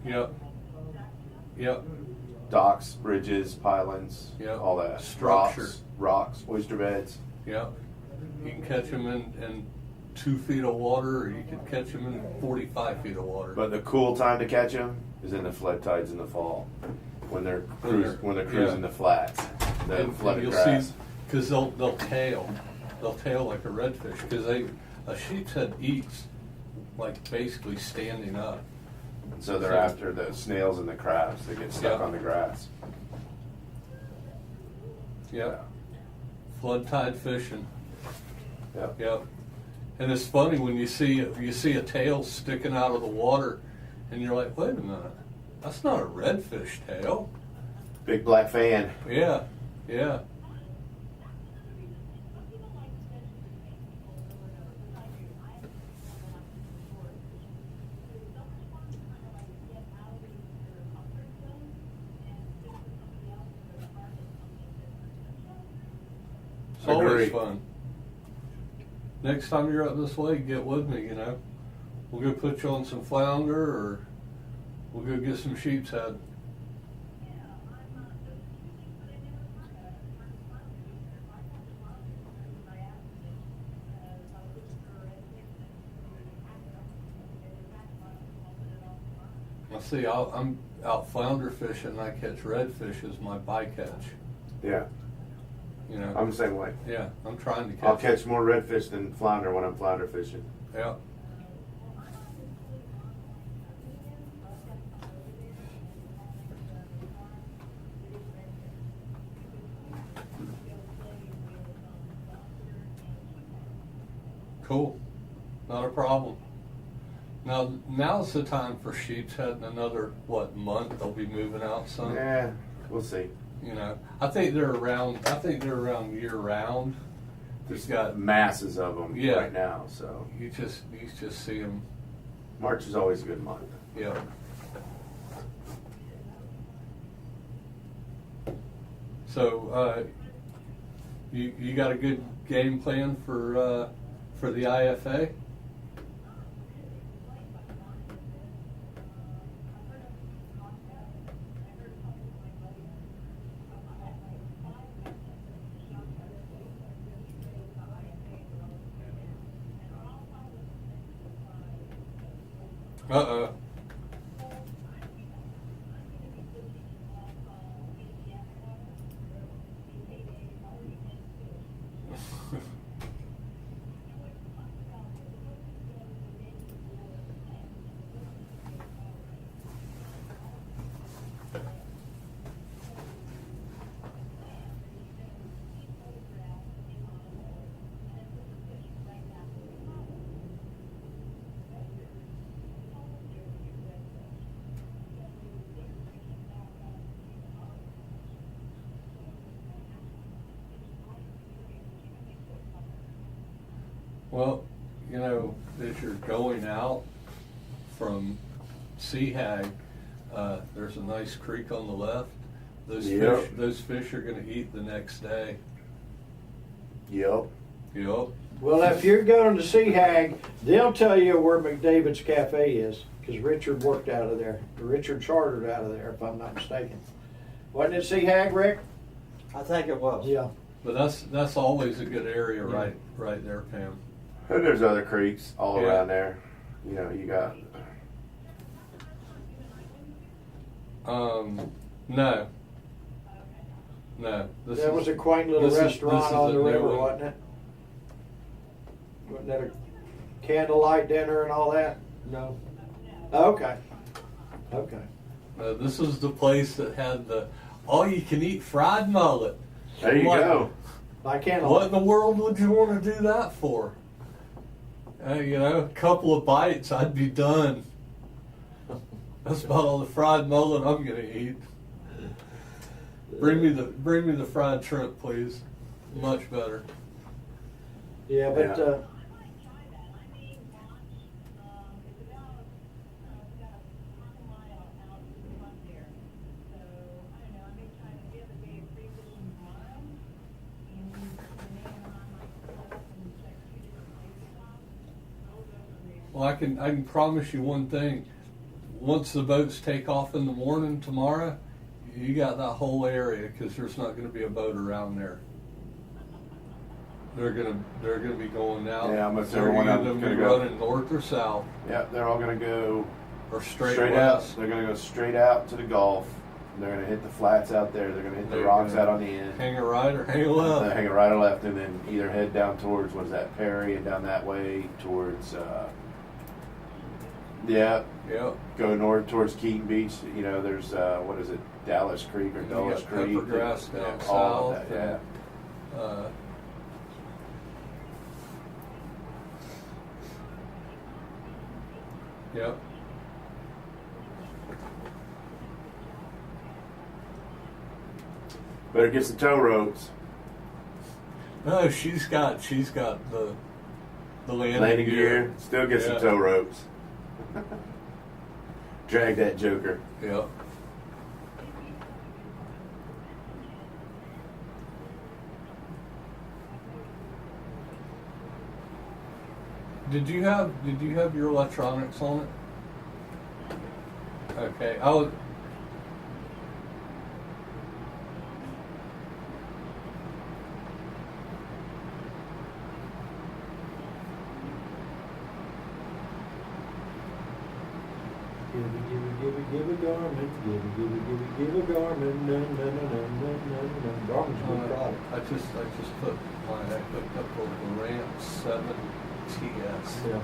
Yep. Yep.
Docks, bridges, pylons,
Yep.
all that.
Structure.
Rocks, oyster beds.
Yep. You can catch them in 2 feet of water, or you can catch them in 45 feet of water.
But the cool time to catch them is in the flood tides in the fall, when they're cruising the flats, the
and
flooded
you'll
grass.
see, because they'll tail like a redfish, because a sheep's head eats like basically standing up.
And so they're after the snails and the crabs that get stuck
Yeah.
on the grass.
Yep. Flood tide fishing.
Yeah.
Yep. And it's funny when you see a tail sticking out of the water, and you're like, wait a minute, that's not a redfish tail.
Big black fan.
Yeah. Yeah. It's always
Agree.
fun. next time you're up this way, get with me, you know. We'll go put you on some flounder, or we'll go get some sheep's head. I see, I'm out flounder fishing, and I catch redfish as my bycatch.
Yeah,
You know.
I'm the same way.
Yeah, I'm trying to catch.
I'll catch more redfish than flounder when I'm flounder fishing.
Yeah. Cool. Not a problem. Now's the time for sheep's head. In another, month they'll be moving out some.
Yeah, we'll see.
You know, I think they're around year round.
There's
got
masses of them
Yeah.
right now, so
you just see them.
March is always a good month.
Yeah. So, you got a good game plan for the IFA? Uh-oh. Well, you know, as you're going out from Seahag, there's a nice creek on the left.
Yep.
Those fish are going to eat the next day.
Yep.
Yep.
Well, if you're going to Seahag, they'll tell you where McDavid's Cafe is, because Richard worked out of there. Richard chartered out of there, if I'm not mistaken. Wasn't it Seahag, Rick?
I think it was.
Yeah.
But that's always a good area, right there, Pam.
And there's other creeks all
Yeah.
around there. You know, you got.
No.
That was a quaint little
this is
restaurant on
a
the
new
river,
one.
wasn't it? Wasn't that a candlelight dinner and all that? No. Okay. Okay.
This is the place that had the all-you-can-eat fried mullet.
There you go.
By
What
candlelight.
in the world would you want to do that for? You know, a couple of bites, I'd be done. That's about all the fried mullet I'm gonna eat. Bring me the fried shrimp, please. Much better.
Yeah, but
Yeah.
Well, I can promise you one thing. Once the boats take off in the morning tomorrow, you got that whole area, because there's not going to be a boat around there. They're gonna be going out.
Yeah, almost
They're
everyone
either
up
gonna be
gonna go.
running north or south
Yeah, they're all gonna go
or straight
out.
west.
They're gonna go straight out to the Gulf. They're gonna hit the flats out there. They're gonna hit the
They're
rocks
gonna
out on the end.
Hang a right or hang a
They're
left.
hanging right or left, and then either head down towards Perry, and down that way towards
Yep.
go north towards Keaton Beach. You know, there's Dallas Creek or
You
Dulles
got
Creek.
Peppergrass down
Yeah, all of
south.
that, yeah.
Yep.
Better get some tow ropes.
No, she's got the
Landing gear. Still get some
Yeah.
tow ropes. Drag that joker.
Yep. Did you have your electronics on it? Okay, I was.
Give a garment, give a garment, dun, dun, dun, dun, dun, dun, dun. Garment's a good product.
I just put my hooked up with the Ramp 7 TS.
Yeah.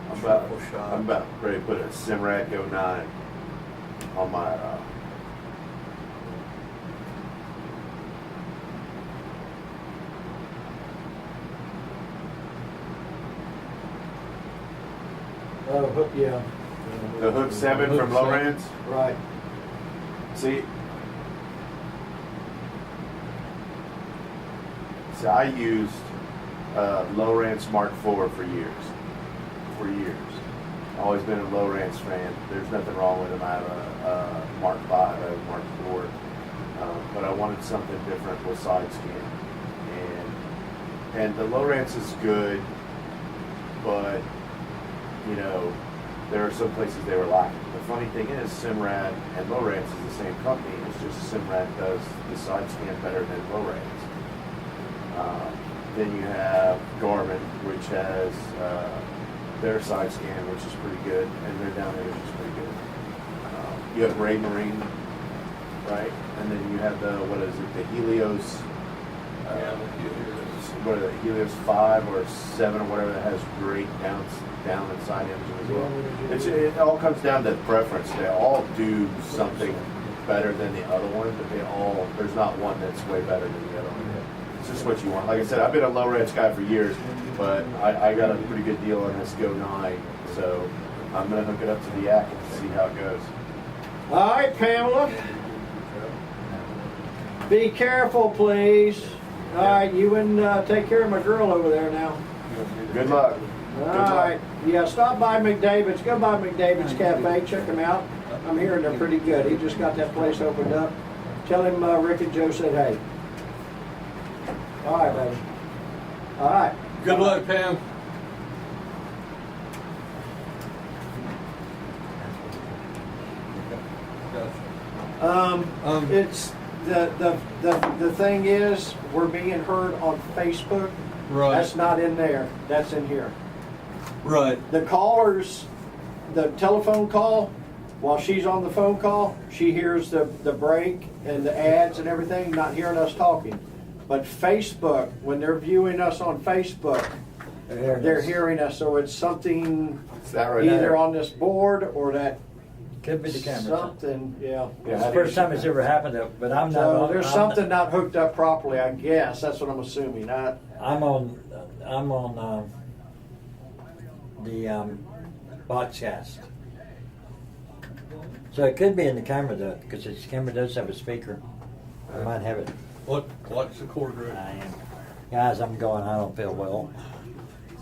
I'm
Triple shot.
about ready to put a Simrad Go 9 on my.
Hook, yeah.
The Hook 7 from
Hook 7.
Lowrance.
Right.
See, I used Lowrance Mark IV for years. Always been a Lowrance fan. There's nothing wrong with them. I have a Mark V, I have a Mark IV. But I wanted something different with side scan. And the Lowrance is good, but, you know, there are some places they were lacking. The funny thing is, Simrad and Lowrance is the same company. It's just Simrad does the side scan better than Lowrance. Then you have Garmin, which has their side scan, which is pretty good, and their down image is pretty good. You have Ray Marine, right? And then you have the Helios. What are the Helios 5 or 7 or whatever that has great down and side imaging as well. It all comes down to preference. They all do something better than the other one, but there's not one that's way better than the other one. It's just what you want. Like I said, I've been a Lowrance guy for years, but I got a pretty good deal on this Go 9, so I'm going to hook it up to the Yak and see how it goes.
All right, Pamela. Be careful, please. All right, you and take care of my girl over there now.
Good luck.
All right. Yeah, stop by McDavid's. Go by McDavid's Cafe. Check him out. I'm hearing they're pretty good. He just got that place opened up. Tell him Rick and Joe said hey. All right, buddy. All right.
Good luck, Pam.
It's the thing is, we're being heard on Facebook.
Right.
That's not in there. That's in here.
Right.
The callers, the telephone call, while she's on the phone call, she hears the break and the ads and everything, not hearing us talking. But Facebook, when they're viewing us on Facebook, they're hearing us. So it's something
It's that right
either
there.
on this board or that
Could be the camera.
something, yeah.
It's the first time it's ever happened, but I'm not.
So there's something not hooked up properly, I guess. That's what I'm assuming.
I'm on the podcast. So it could be in the camera though, because the camera does have a speaker. I might have it.
What's the cord rate?
I am. Guys, I'm going. I don't feel well.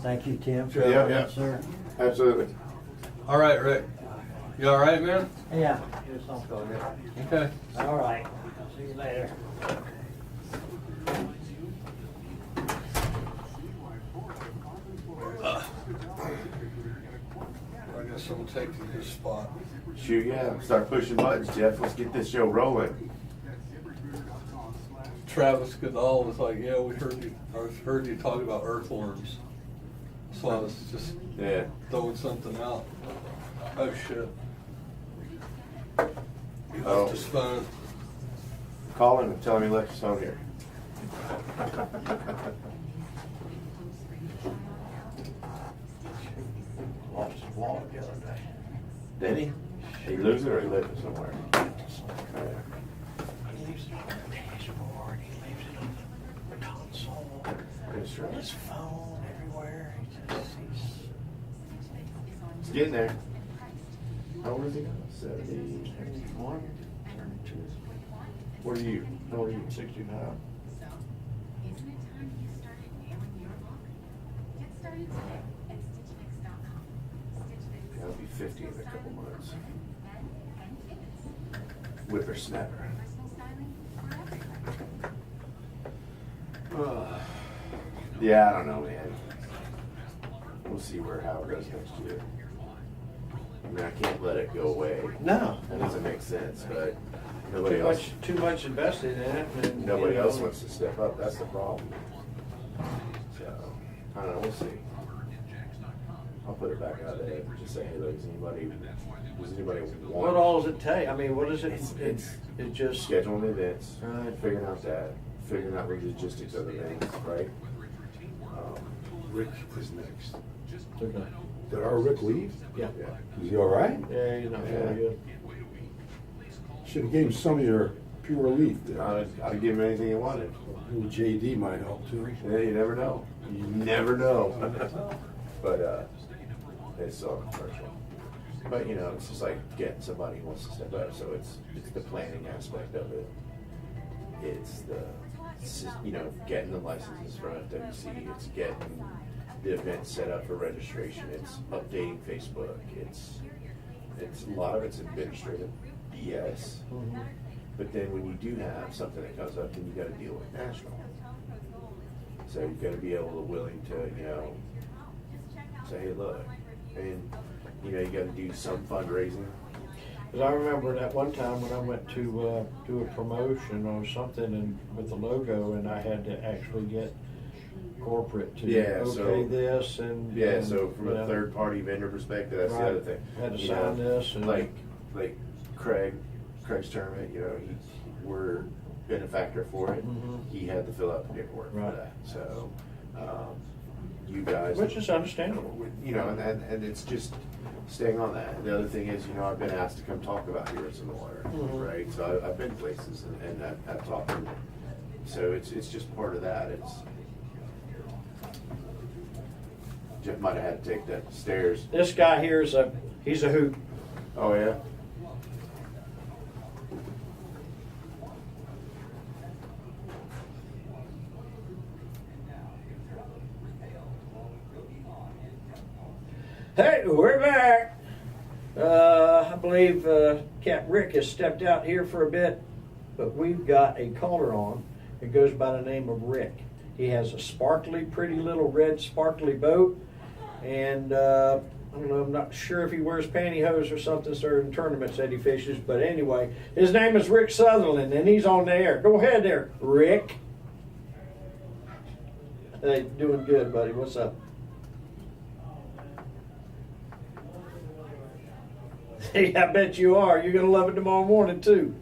Thank you, Tim. For
Yeah,
all
yeah.
that, sir.
Absolutely.
All right, Rick. You all right, man?
Yeah. Just don't feel good.
Okay.
All right. See you later.
I guess I'm taking his spot.
Shoot, yeah. Start pushing buttons, Jeff. Let's get this show rolling.
Travis Goodall was like, "Yeah, we heard you talk about earthworms." So I was just throwing something out. Oh shit! He left his phone.
Call him and tell him he left his phone here.
Lost his wallet the other day.
Did he? Did he lose it or he left it somewhere?
He leaves it on the dashboard. He leaves it on the console. His phone everywhere.
It's getting there. How old is he now? 71?
32.
What are you? How old are you?
69.
Isn't it time you started mailing your book? Get started today at StitchFix.com. Stitch Fix.
I'll be 50 in a couple months.
And tickets.
Whippersnapper.
Personal styling for everybody.
Yeah, I don't know, man. we'll see how it goes next year. I mean, I can't let it go away.
No.
That doesn't make sense, but nobody else.
Too much invested in it. And,
Nobody
you know,
else wants to step up. That's the problem. So I don't know. We'll see. I'll put it back out there and just say, hey, look, does anybody want?
What all does it take? I mean, what is it?
It's
It just.
scheduling events,
Right.
figuring out the logistics of the things, right?
Rick is next.
Okay.
Did our Rick leave?
Yeah.
Is he all right?
Yeah, he's not feeling good.
Should have gave him some of your pure relief there.
I'd give him anything he wanted.
Little JD might help too.
Yeah, you never know. You never know. But it's so commercial. But you know, it's just like getting somebody who wants to step up. So it's the planning aspect of it. It's getting the licenses from FWC. It's getting the event set up for registration. It's updating Facebook. It's a lot of it's administrative BS.
Mhm.
But then when you do have something that comes up, then you got to deal with national. So you've got to be willing to say, hey, look, and you got to do some fundraising.
Because I remember that one time when I went to do a promotion or something and with the logo, and I had to actually get corporate to okay this and
So from a third party vendor perspective, that's the other thing.
Had to sign this and
like Craig's tournament. We're benefactor for it.
Mhm.
He had to fill out the paperwork
Right.
for that. So you guys,
which is understandable.
and it's just staying on that. The other thing is, I've been asked to come talk about Heroes in the Water,
Mhm.
right? So I've been places and I've talked to them. So it's just part of that. Jeff might have had to take the stairs.
This guy here he's a hoot.
Oh yeah.
Hey, we're back. I believe Cap Rick has stepped out here for a bit, but we've got a caller on. It goes by the name of Rick. He has a sparkly, pretty little red sparkly boat, and I don't know, I'm not sure if he wears pantyhose or something certain tournaments that he fishes, but anyway, his name is Rick Sutherland, and he's on the air. Go ahead there, Rick. Hey, doing good, buddy. What's up? Hey, I bet you are. You're going to love it tomorrow morning, too.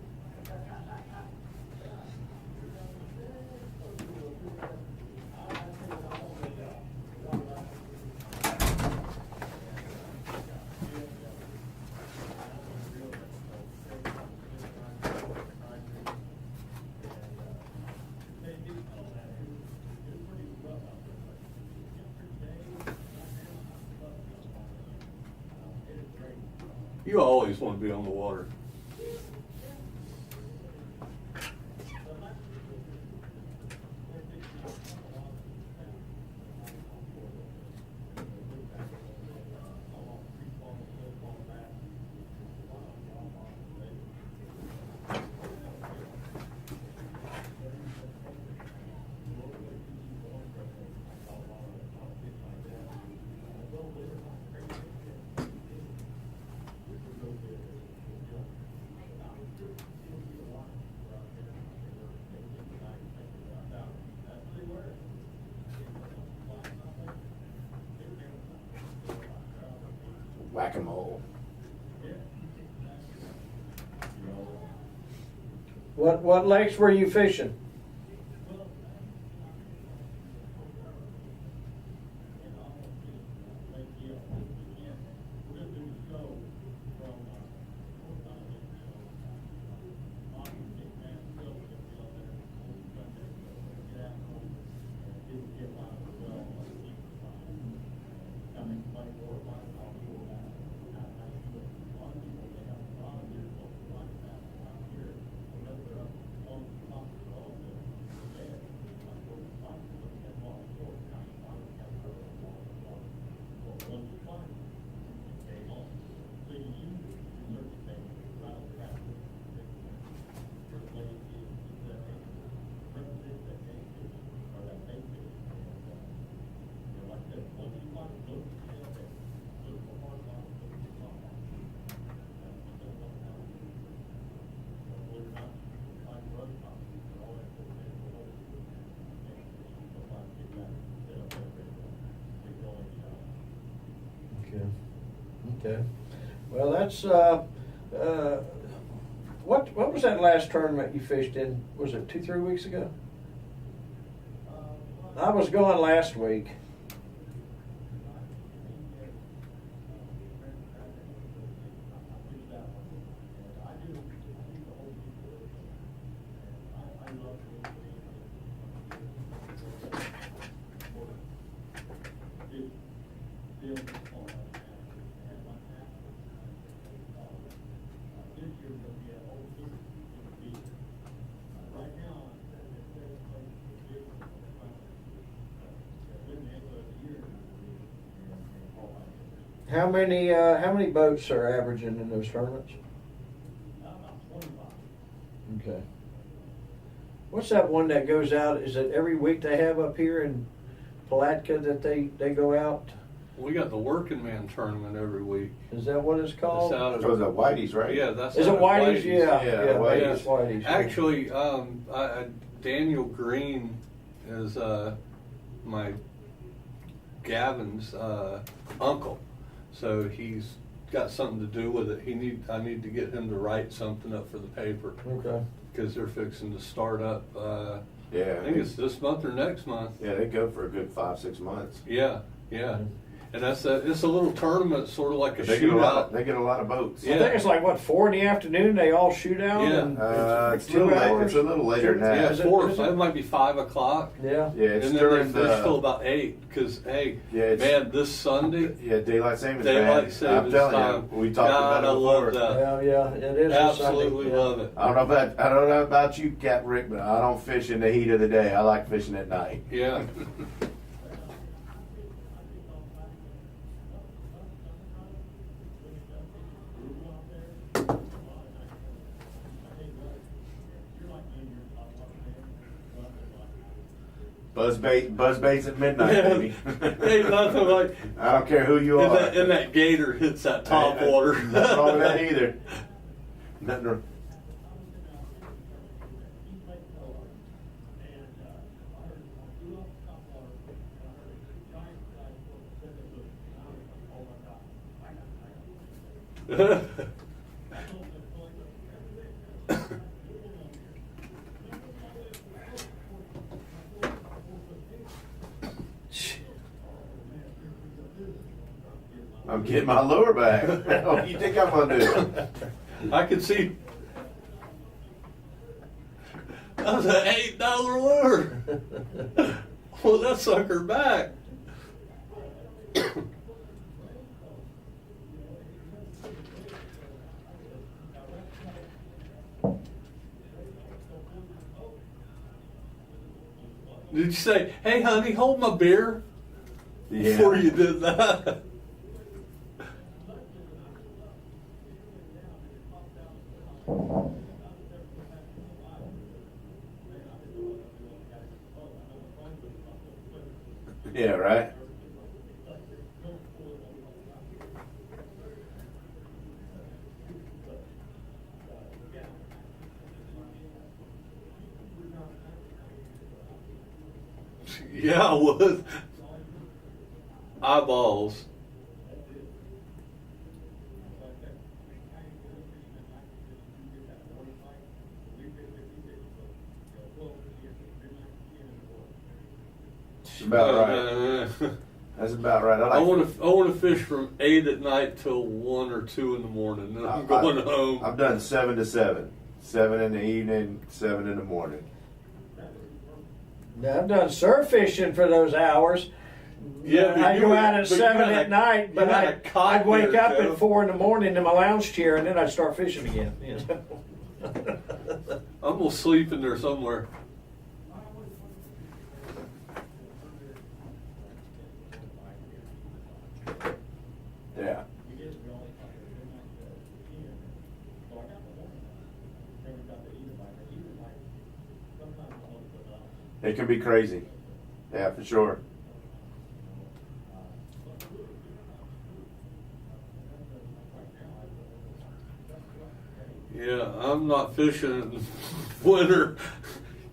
You always want to be on the water.
Whack-a-mole.
What lakes were you fishing? Okay. Well, that's what was that last tournament you fished in? Was it 2-3 weeks ago? I was going last week. How many boats are averaging in those tournaments? Okay. What's that one that goes out? Is it every week they have up here in Palatka that they go out?
We got the working man tournament every week.
Is that what it's
It's
called?
out
So
of,
is that Whitey's, right?
yeah, that's
Is
out
it
of
Whitey's? Yeah,
Yeah,
maybe
Whitey's.
it's Whitey's.
Actually, Daniel Green is my Gavin's uncle, so he's got something to do with it. I need to get him to write something up for the paper
Okay.
because they're fixing to start up.
Yeah.
I think it's this month or next month.
Yeah, they go for a good 5-6 months.
Yeah, yeah, and it's a little tournament, sort of like a
They get a lot.
shootout.
They get a lot of boats.
Yeah.
I think it's like what 4 in the afternoon. They all shoot out.
Yeah.
And
It's a little late. It's a little later than
Yeah,
that.
Is it-
4 or
is it?
5. It might be 5 o'clock.
Yeah.
Yeah, it's
And then
during
they fish till
the
about 8. Because hey,
Yeah, it's-
man, this Sunday,
daylight savings.
daylight
man.
savings
I'm telling
time.
you, we talked
God,
about it
I love
before.
that.
Yeah, it is. a
Absolutely
Sunday, yeah.
love it.
I don't know about you, Cap Rick, but I don't fish in the heat of the day. I like fishing at night.
Yeah.
Buzz baits at midnight, baby.
Hey, nothing like
I don't care who you
and
are.
that gator hits that top
Ain't
water.
Nothing wrong with that either. Nothing wrong. I'm getting my lure back. What do you think I'm gonna do?
I could see. That was an $8 lure. Well, that sucker back. Did you say, "Hey, honey, hold my beer"?
Yeah.
Before you did that.
Yeah, right.
Yeah, I would. Eyeballs.
That's about right. That's about right.
I
like
want to fish from 8 at night till 1 or 2 in the morning. Then I'm going home.
I've done 7 to 7. 7 in the evening, 7 in the morning.
Now, I've done surf fishing for those hours.
Yeah, but
I'd
you
go
were-
out at
but you
7
had
at
a-
night,
you
but
had a cot
I'd wake
there,
up
Joe.
at 4 in the morning in my lounge chair, and then I'd start fishing again. You know?
I'm gonna sleep in there somewhere.
Yeah. It can be crazy. Yeah, for sure.
Yeah, I'm not fishing in winter.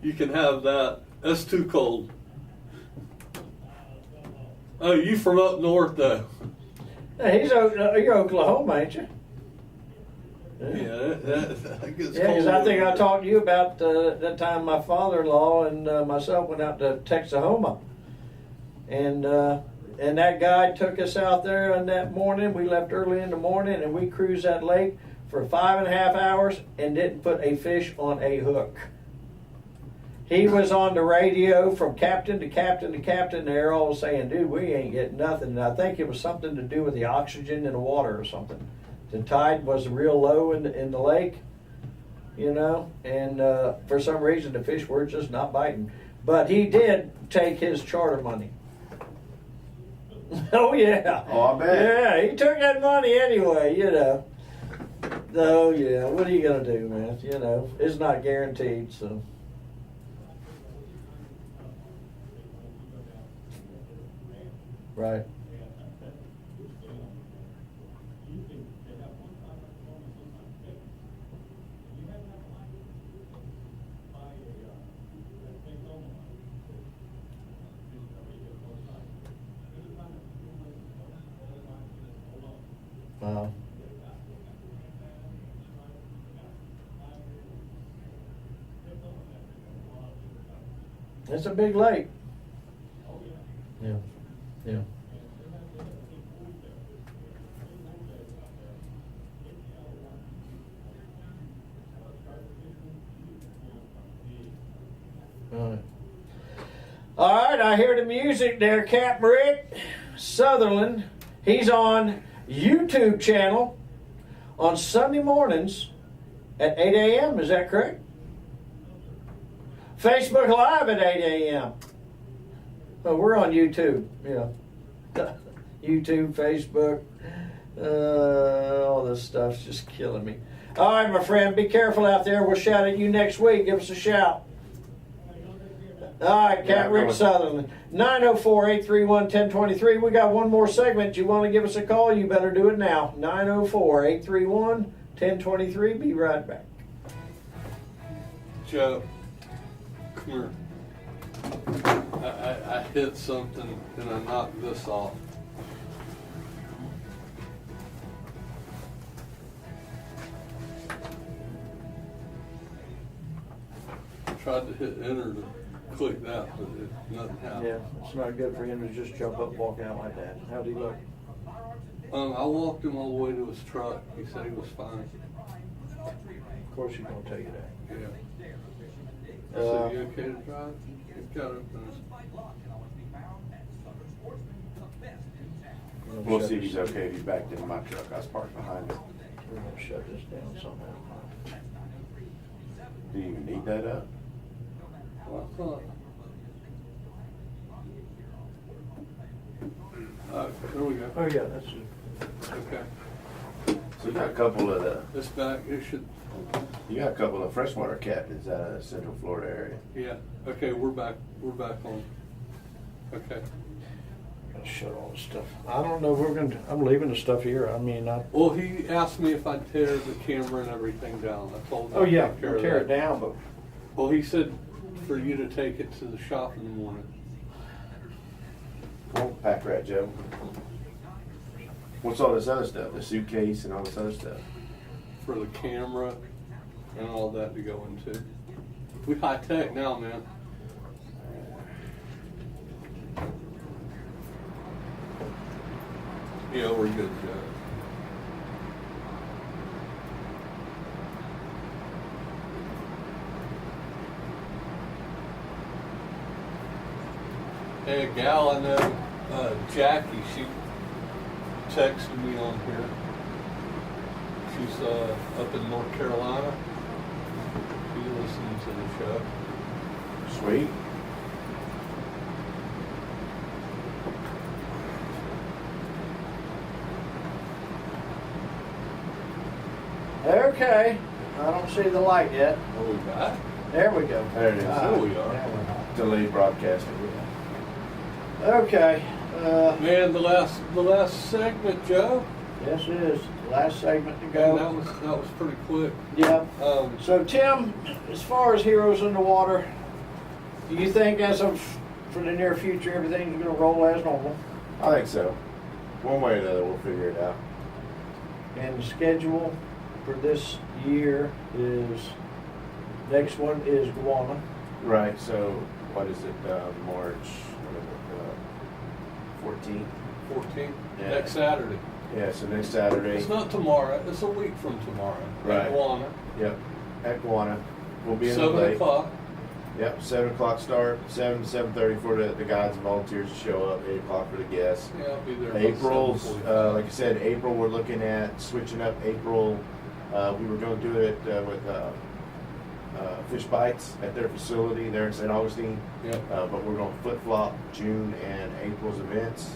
You can have that. That's too cold. Oh, you from up north though?
Hey, you're Oklahoma, ain't you?
Yeah, that gets
Yeah, because I
cold
think I
over
talked to you about that time my father-in-law and myself went out to Texahoma, and that guy took us out there on that morning. We left early in the morning, and we cruised that lake for 5.5 hours and didn't put a fish on a hook. He was on the radio from captain to captain to captain. They're all saying, "Dude, we ain't getting nothing." And I think it was something to do with the oxygen in the water or something. The tide was real low in the lake, you know, and for some reason the fish were just not biting. But he did take his charter money. Oh yeah.
Oh, I bet.
Yeah, he took that money anyway, you know. Oh yeah, what are you gonna do, man? You know, it's not guaranteed, so. Right. Wow. It's a big lake. Yeah. Yeah. All right, I hear the music there, Cap Rick Sutherland. He's on YouTube channel on Sunday mornings at 8 a.m. Is that correct? Facebook Live at 8 a.m. Oh, we're on YouTube. Yeah. YouTube, Facebook. All this stuff's just killing me. All right, my friend, be careful out there. We'll shout at you next week. Give us a shout. All right, Cat Rick Sutherland, 904-831-1023. We got one more segment. You want to give us a call? You better do it now. 904-831-1023. Be right back.
Joe, come here. I hit something and I knocked this off. Tried to hit enter to click that, but nothing happened.
Yeah, it's not good for him to just jump up and walk out like that. How'd he look?
I walked him all the way to his truck. He said he was fine.
Of course he's going to tell you that.
Yeah. I said, you okay to drive? He's got it.
We'll see if he's okay if he's backed into my truck. I was parked behind him.
We're going to shut this down somehow.
Do you even need that up?
Well, I thought. There we go.
Oh, yeah, that's it.
Okay.
So you got a couple of
It's back. It should.
freshwater captains out of the Central Florida area.
Yeah. Okay, we're back. We're back on. Okay.
Gotta shut all this stuff. I don't know if we're going to, I'm leaving the stuff here. I mean,
Well, he asked me if I'd tear the camera and everything down. I told him.
oh, yeah,
I'd take care of
tear it
that.
down, but
Well, he said for you to take it to the shop in the morning.
Cool. Pack rat, Joe. What's all this other stuff? The suitcase and all this other stuff?
For the camera and all that to go into. We high tech now, man. Yeah, we're good, Joe. Hey, a gal I know, Jackie, she texted me on here. She's up in North Carolina. She listens to the show.
Sweet.
okay. I don't see the light yet.
Oh, we got?
There we go.
There it is.
There we are.
There we go.
Delayed broadcasting.
Okay.
Man, the last segment, Joe.
Yes, it is. Last segment to
And
go.
that was pretty quick.
Yeah.
Um,
So, Tim, as far as Heroes in the Water, do you think for the near future, everything's going to roll as normal?
I think so. one way or another, we'll figure it out.
And the schedule for this year is, next one is Guana.
Right. So what is it? March 14th.
14th,
Yeah.
next Saturday.
Yeah. So next Saturday.
It's not tomorrow, it's a week from tomorrow.
Right.
At Guana.
Yep. At Guana. We'll be in the
7
lake.
o'clock.
Yep. 7 o'clock start. 7 to 7:30 for the guides and volunteers to show up. 8 o'clock for the guests.
Yeah, I'll be there.
April's,
about 7:45.
like I said, April, we're looking at switching up April. We were going to do it with Fish Bites at their facility there in St. Augustine.
Yep.
But we're going to flip-flop June and April's events.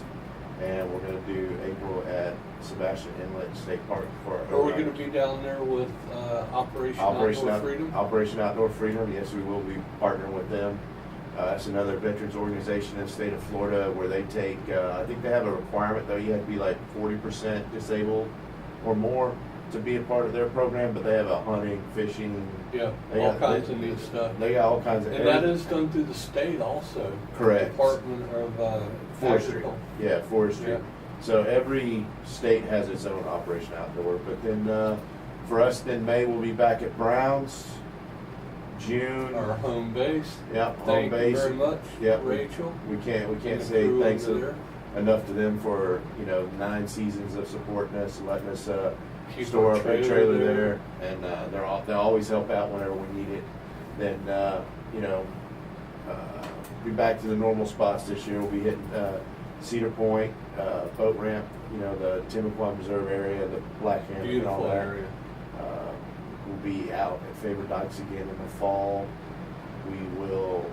And we're going to do April at Sebastian Inlet State Park for our
Are we going to be down there with Operation Outdoor Freedom?
Operation Outdoor Freedom, yes, we will be partnering with them. It's another veterans organization in the state of Florida where they take, I think they have a requirement though, you have to be like 40% disabled or more to be a part of their program, but they have a hunting, fishing.
Yeah,
They
all
got-
kinds
they-
of neat stuff.
They got all kinds of.
And that is done through the state also.
Correct.
Department of
Forestry.
Agriculture.
Yeah, forestry.
Yeah.
So every state has its own Operation Outdoor. But then for us, then May we'll be back at Browns. June.
Our home base.
Yeah, home
Thank
base.
you very much,
Yeah,
Rachel.
We can't
and the
say
crew
thanks
over there.
enough to them for 9 seasons of supporting us and letting us
Keep
store
our
up a
trailer
trailer
there.
there, and they'll always help out whenever we need it. Then be back to the normal spots this year. We'll be hitting Cedar Point, boat ramp, the Timaquah Reserve area, the Black Hammock and all
Beautiful
that.
area.
We'll be out at Favorite Dykes again in the fall. We will,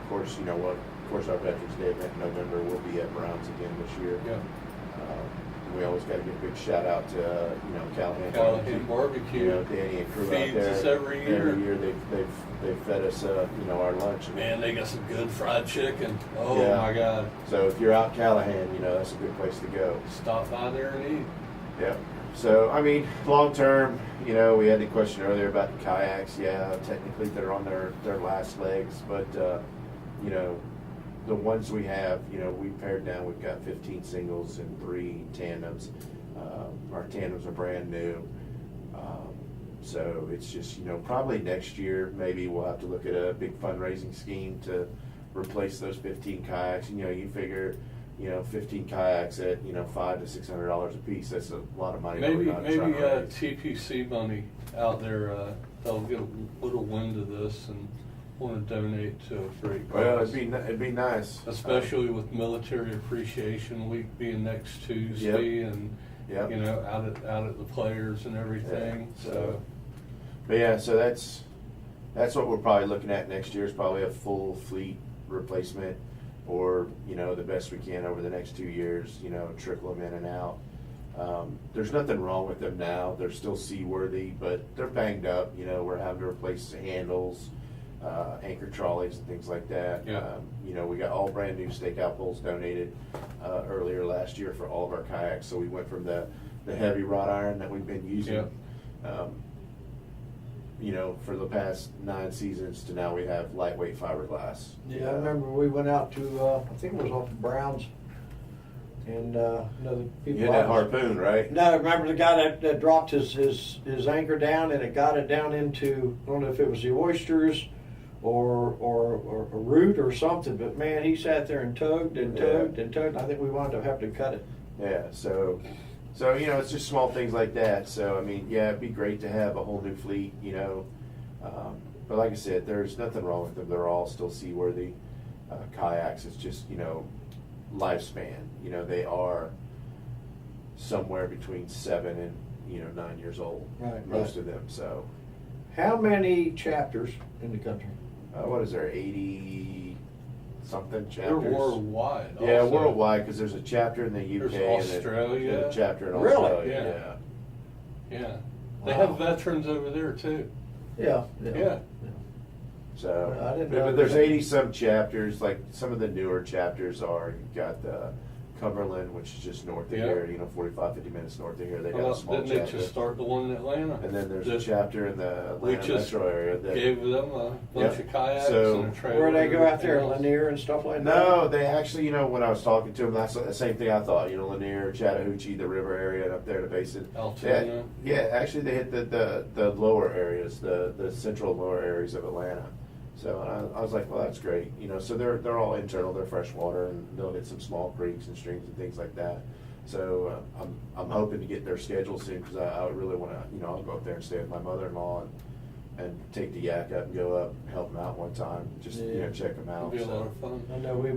of course, our Veterans Day event in November. We'll be at Browns again this year.
Yeah.
We always got to give a big shout out to Callahan
Callahan Barbecue.
Danny and crew
Feeds
out there.
us every year.
Every year they've fed us our lunch.
Man, they got some good fried chicken. Oh
Yeah.
my God.
So if you're out Callahan, that's a good place to go.
Stop by there and eat.
Yeah. So long term, we had the question earlier about the kayaks. Yeah, technically they're on their last legs, but the ones we have, we pared down. We've got 15 singles and 3 tandems. Our tandems are brand new. So it's just, probably next year, maybe we'll have to look at a big fundraising scheme to replace those 15 kayaks. You figure, 15 kayaks at, $500 to $600 a piece. That's a lot of money.
Maybe
that we're not trying to raise.
TPC money out there, they'll get a little wind of this and want to donate to a great cause.
Well, it'd be nice.
Especially with Military Appreciation Week being next Tuesday and,
Yep.
out at the players and everything,
Yeah,
so.
But yeah, so that's what we're probably looking at next year is probably a full fleet replacement or, the best we can over the next 2 years, trickle them in and out. There's nothing wrong with them now. They're still seaworthy, but they're banged up. We're having to replace the handles, anchor trolleys and things like that.
Yeah.
We got all brand new stakeout poles donated earlier last year for all of our kayaks. So we went from the heavy wrought iron that we've been using, for the past 9 seasons to now we have lightweight fiberglass.
Yeah, I remember we went out to, I think it was off of Browns, and another people.
You had that harpoon, right?
No, remember the guy that dropped his anchor down and it got it down into, I don't know if it was the oysters or a root or something, but man, he sat there and tugged and tugged and tugged. I think we wound up having to cut it.
Yeah, so it's just small things like that. So it'd be great to have a whole new fleet, but like I said, there's nothing wrong with them. They're all still seaworthy kayaks. It's just lifespan. They are somewhere between 7 and 9 years old.
Right,
most
right.
of them. So
How many chapters in the country?
what is there, 80 something chapters?
They're worldwide.
Yeah,
also.
worldwide, because there's a chapter in the UK
There's
and
Australia.
a chapter in
Really?
Australia.
Yeah. They
Wow.
have veterans over there too.
Yeah.
Yeah.
So,
I didn't
but
know
there's
that.
80 some chapters. Like some of the newer chapters are, you've got the Cumberland, which is just north of
Yeah.
here, 45, 50 minutes north of here. They got a
Well,
small
didn't they
chapter.
just start the one in Atlanta?
And then there's a
Just-
chapter in the
We
Atlanta
just
metro area. That,
gave them a bunch
Yep.
of kayaks
So-
and a trailer.
Where they go out there,
and everything
Lanier and stuff like that?
No, they actually, when I was talking to them, that's the same thing I thought. Lanier, Chattahoochee, the river area, and up there, the basin.
else.
Yeah,
Altoona.
yeah. Actually, they hit the lower areas, the central lower areas of Atlanta. So I was like, well, that's great. So they're all internal, they're freshwater, and they'll hit some small creeks and streams and things like that. So I'm hoping to get their schedule soon because I really want to. I'll go up there and stay with my mother-in-law and take the yak up and go up, help them out one time, just
Yeah.
check them out.
It'd be a
So-
lot of fun.
I know we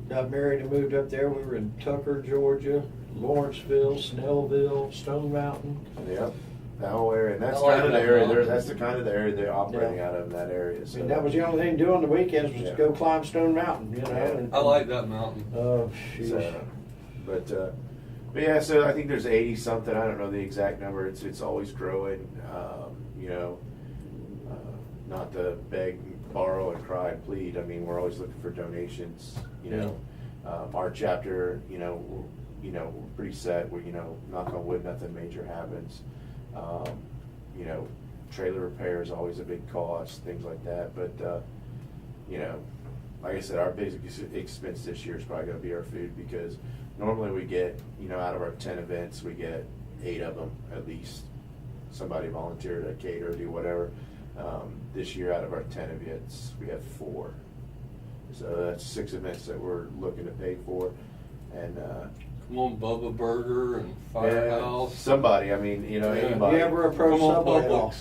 got married and moved up there. We were in Tucker, Georgia, Lawrenceville, Snellville, Stone Mountain.
Yep, that whole area, and that's
I like
kind of the
that
area.
mountain.
That's the kind of the area they're operating
Yeah.
out of in that area.
I
So
mean, that was the only thing to do on the weekends was
Yeah.
to go climb Stone Mountain, and-
I like that mountain.
Oh, shoot.
So, but yeah, so I think there's 80 something. I don't know the exact number. It's always growing. Not to beg, borrow, and cry and plead. I mean, we're always looking for donations. Our chapter, we're pretty set. We, knock on wood, nothing major happens. Trailer repair is always a big cost, things like that. But like I said, our basic expense this year is probably going to be our food because normally we get, out of our 10 events, we get 8 of them at least. Somebody volunteered to cater, do whatever. This year, out of our 10 events, we have 4. So that's 6 events that we're looking to pay for. And
Come on, Bubba Burger and Firehouse.
somebody, I mean,
Yeah.
anybody.
You ever approach
Come on,
Subway at
Publix.
all?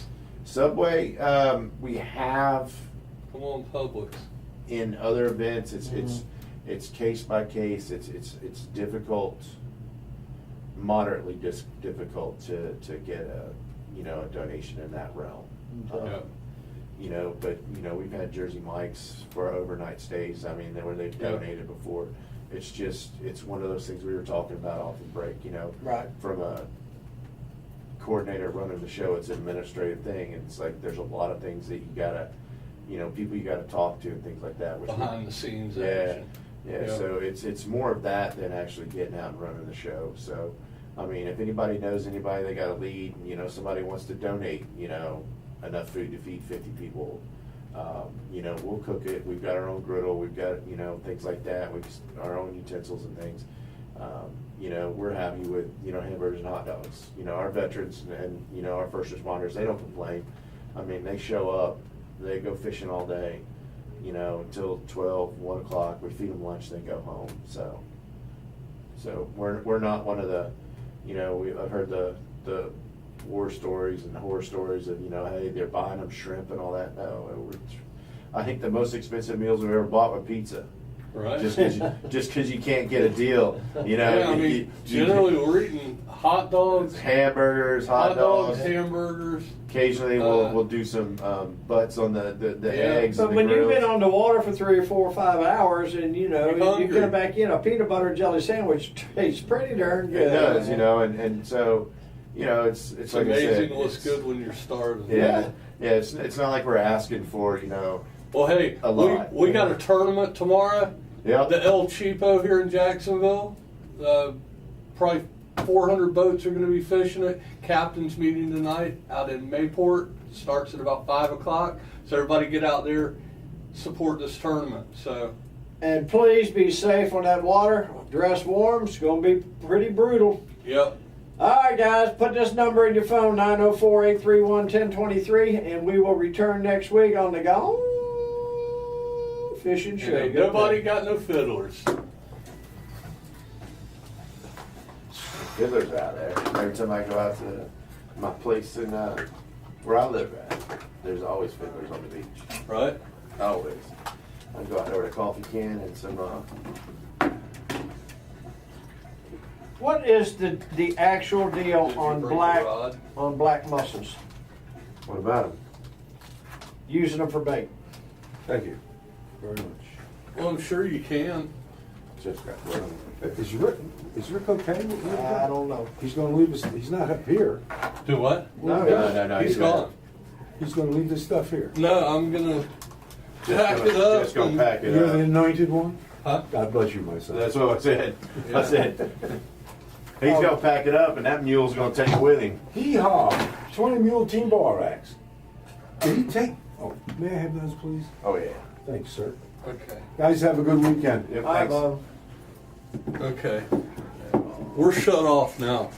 Subway, we have
Come on, Publix.
in other events. It's
Mhm.
it's case by case. It's difficult, moderately difficult to get a donation in that realm.
Okay.
Yeah.
But we've had Jersey Mike's for overnight stays. I mean, where they've
Yeah.
donated before. It's one of those things we were talking about off the break.
Right.
From a coordinator running the show, it's an administrative thing, and it's like there's a lot of things that you gotta, people you gotta talk to and things like that. Which
Behind the scenes
yeah,
action.
yeah. So it's more of that than actually getting out and running the show. So, I mean, if anybody knows anybody they got a lead, and somebody wants to donate, enough food to feed 50 people, we'll cook it. We've got our own griddle. We've got things like that. Our own utensils and things. We're happy with hamburgers and hot dogs. Our veterans and our first responders, they don't complain. I mean, they show up. They go fishing all day. Until 12, 1 o'clock. We feed them lunch. They go home. So we're not one of the, I've heard the war stories and the horror stories of, hey, they're buying them shrimp and all that. No, I think the most expensive meals we've ever bought were pizza.
Right.
Just because you can't get a deal,
Yeah, I mean, generally we're eating hot dogs,
hamburgers, hot dogs.
hamburgers.
Occasionally we'll do some butts on the
Yeah.
eggs.
But
and the
when you've
grills.
been on the water for 3 or 4 or 5 hours, and you
hungry.
come back in, a peanut butter and jelly sandwich tastes pretty darn good.
It does, and so it's
It's
like I said,
amazing what's
it's-
good when you're starving.
Yeah, it's not like we're asking for
Well, hey,
A lot.
we got a tournament tomorrow.
Yep.
The El Cheapo here in Jacksonville. Probably 400 boats are going to be fishing it. Captain's meeting tonight out in Mayport. Starts at about 5 o'clock. So everybody get out there, support this tournament. So
And please be safe on that water. Dress warm. It's going to be pretty brutal.
yep.
All right, guys, put this number in your phone, 904-831-1023, and we will return next week on the Gone Fishing Show.
Ain't nobody got no fiddlers.
fiddlers out there. Every time I go out to my place in where I live at, there's always fiddlers on the beach.
Right?
Always. I go out there with a coffee can and some.
What is the actual deal
Did you
on
bring your rod?
black mussels?
What about them?
Using them for bait.
Thank you very much.
Well, I'm sure you can.
Just got
Is Rick okay?
I don't know.
He's gonna leave us, he's not up here.
Do what?
No,
No.
He's gone.
He's gonna leave this stuff here.
No, I'm gonna pack it up.
Just gonna
and-
pack it
You're the
up.
anointed one?
Huh?
God bless you, my son.
That's what I said.
Yeah.
I said, he's gonna pack it up, and that mule's gonna take it with him.
Hee-haw, 20 mule team bar racks. Did he take, oh, may I have those, please?
Oh yeah.
Thanks, sir.
Okay.
Guys, have a good weekend.
Yep,
Hi,
thanks.
Bob.
Okay. We're shut off now.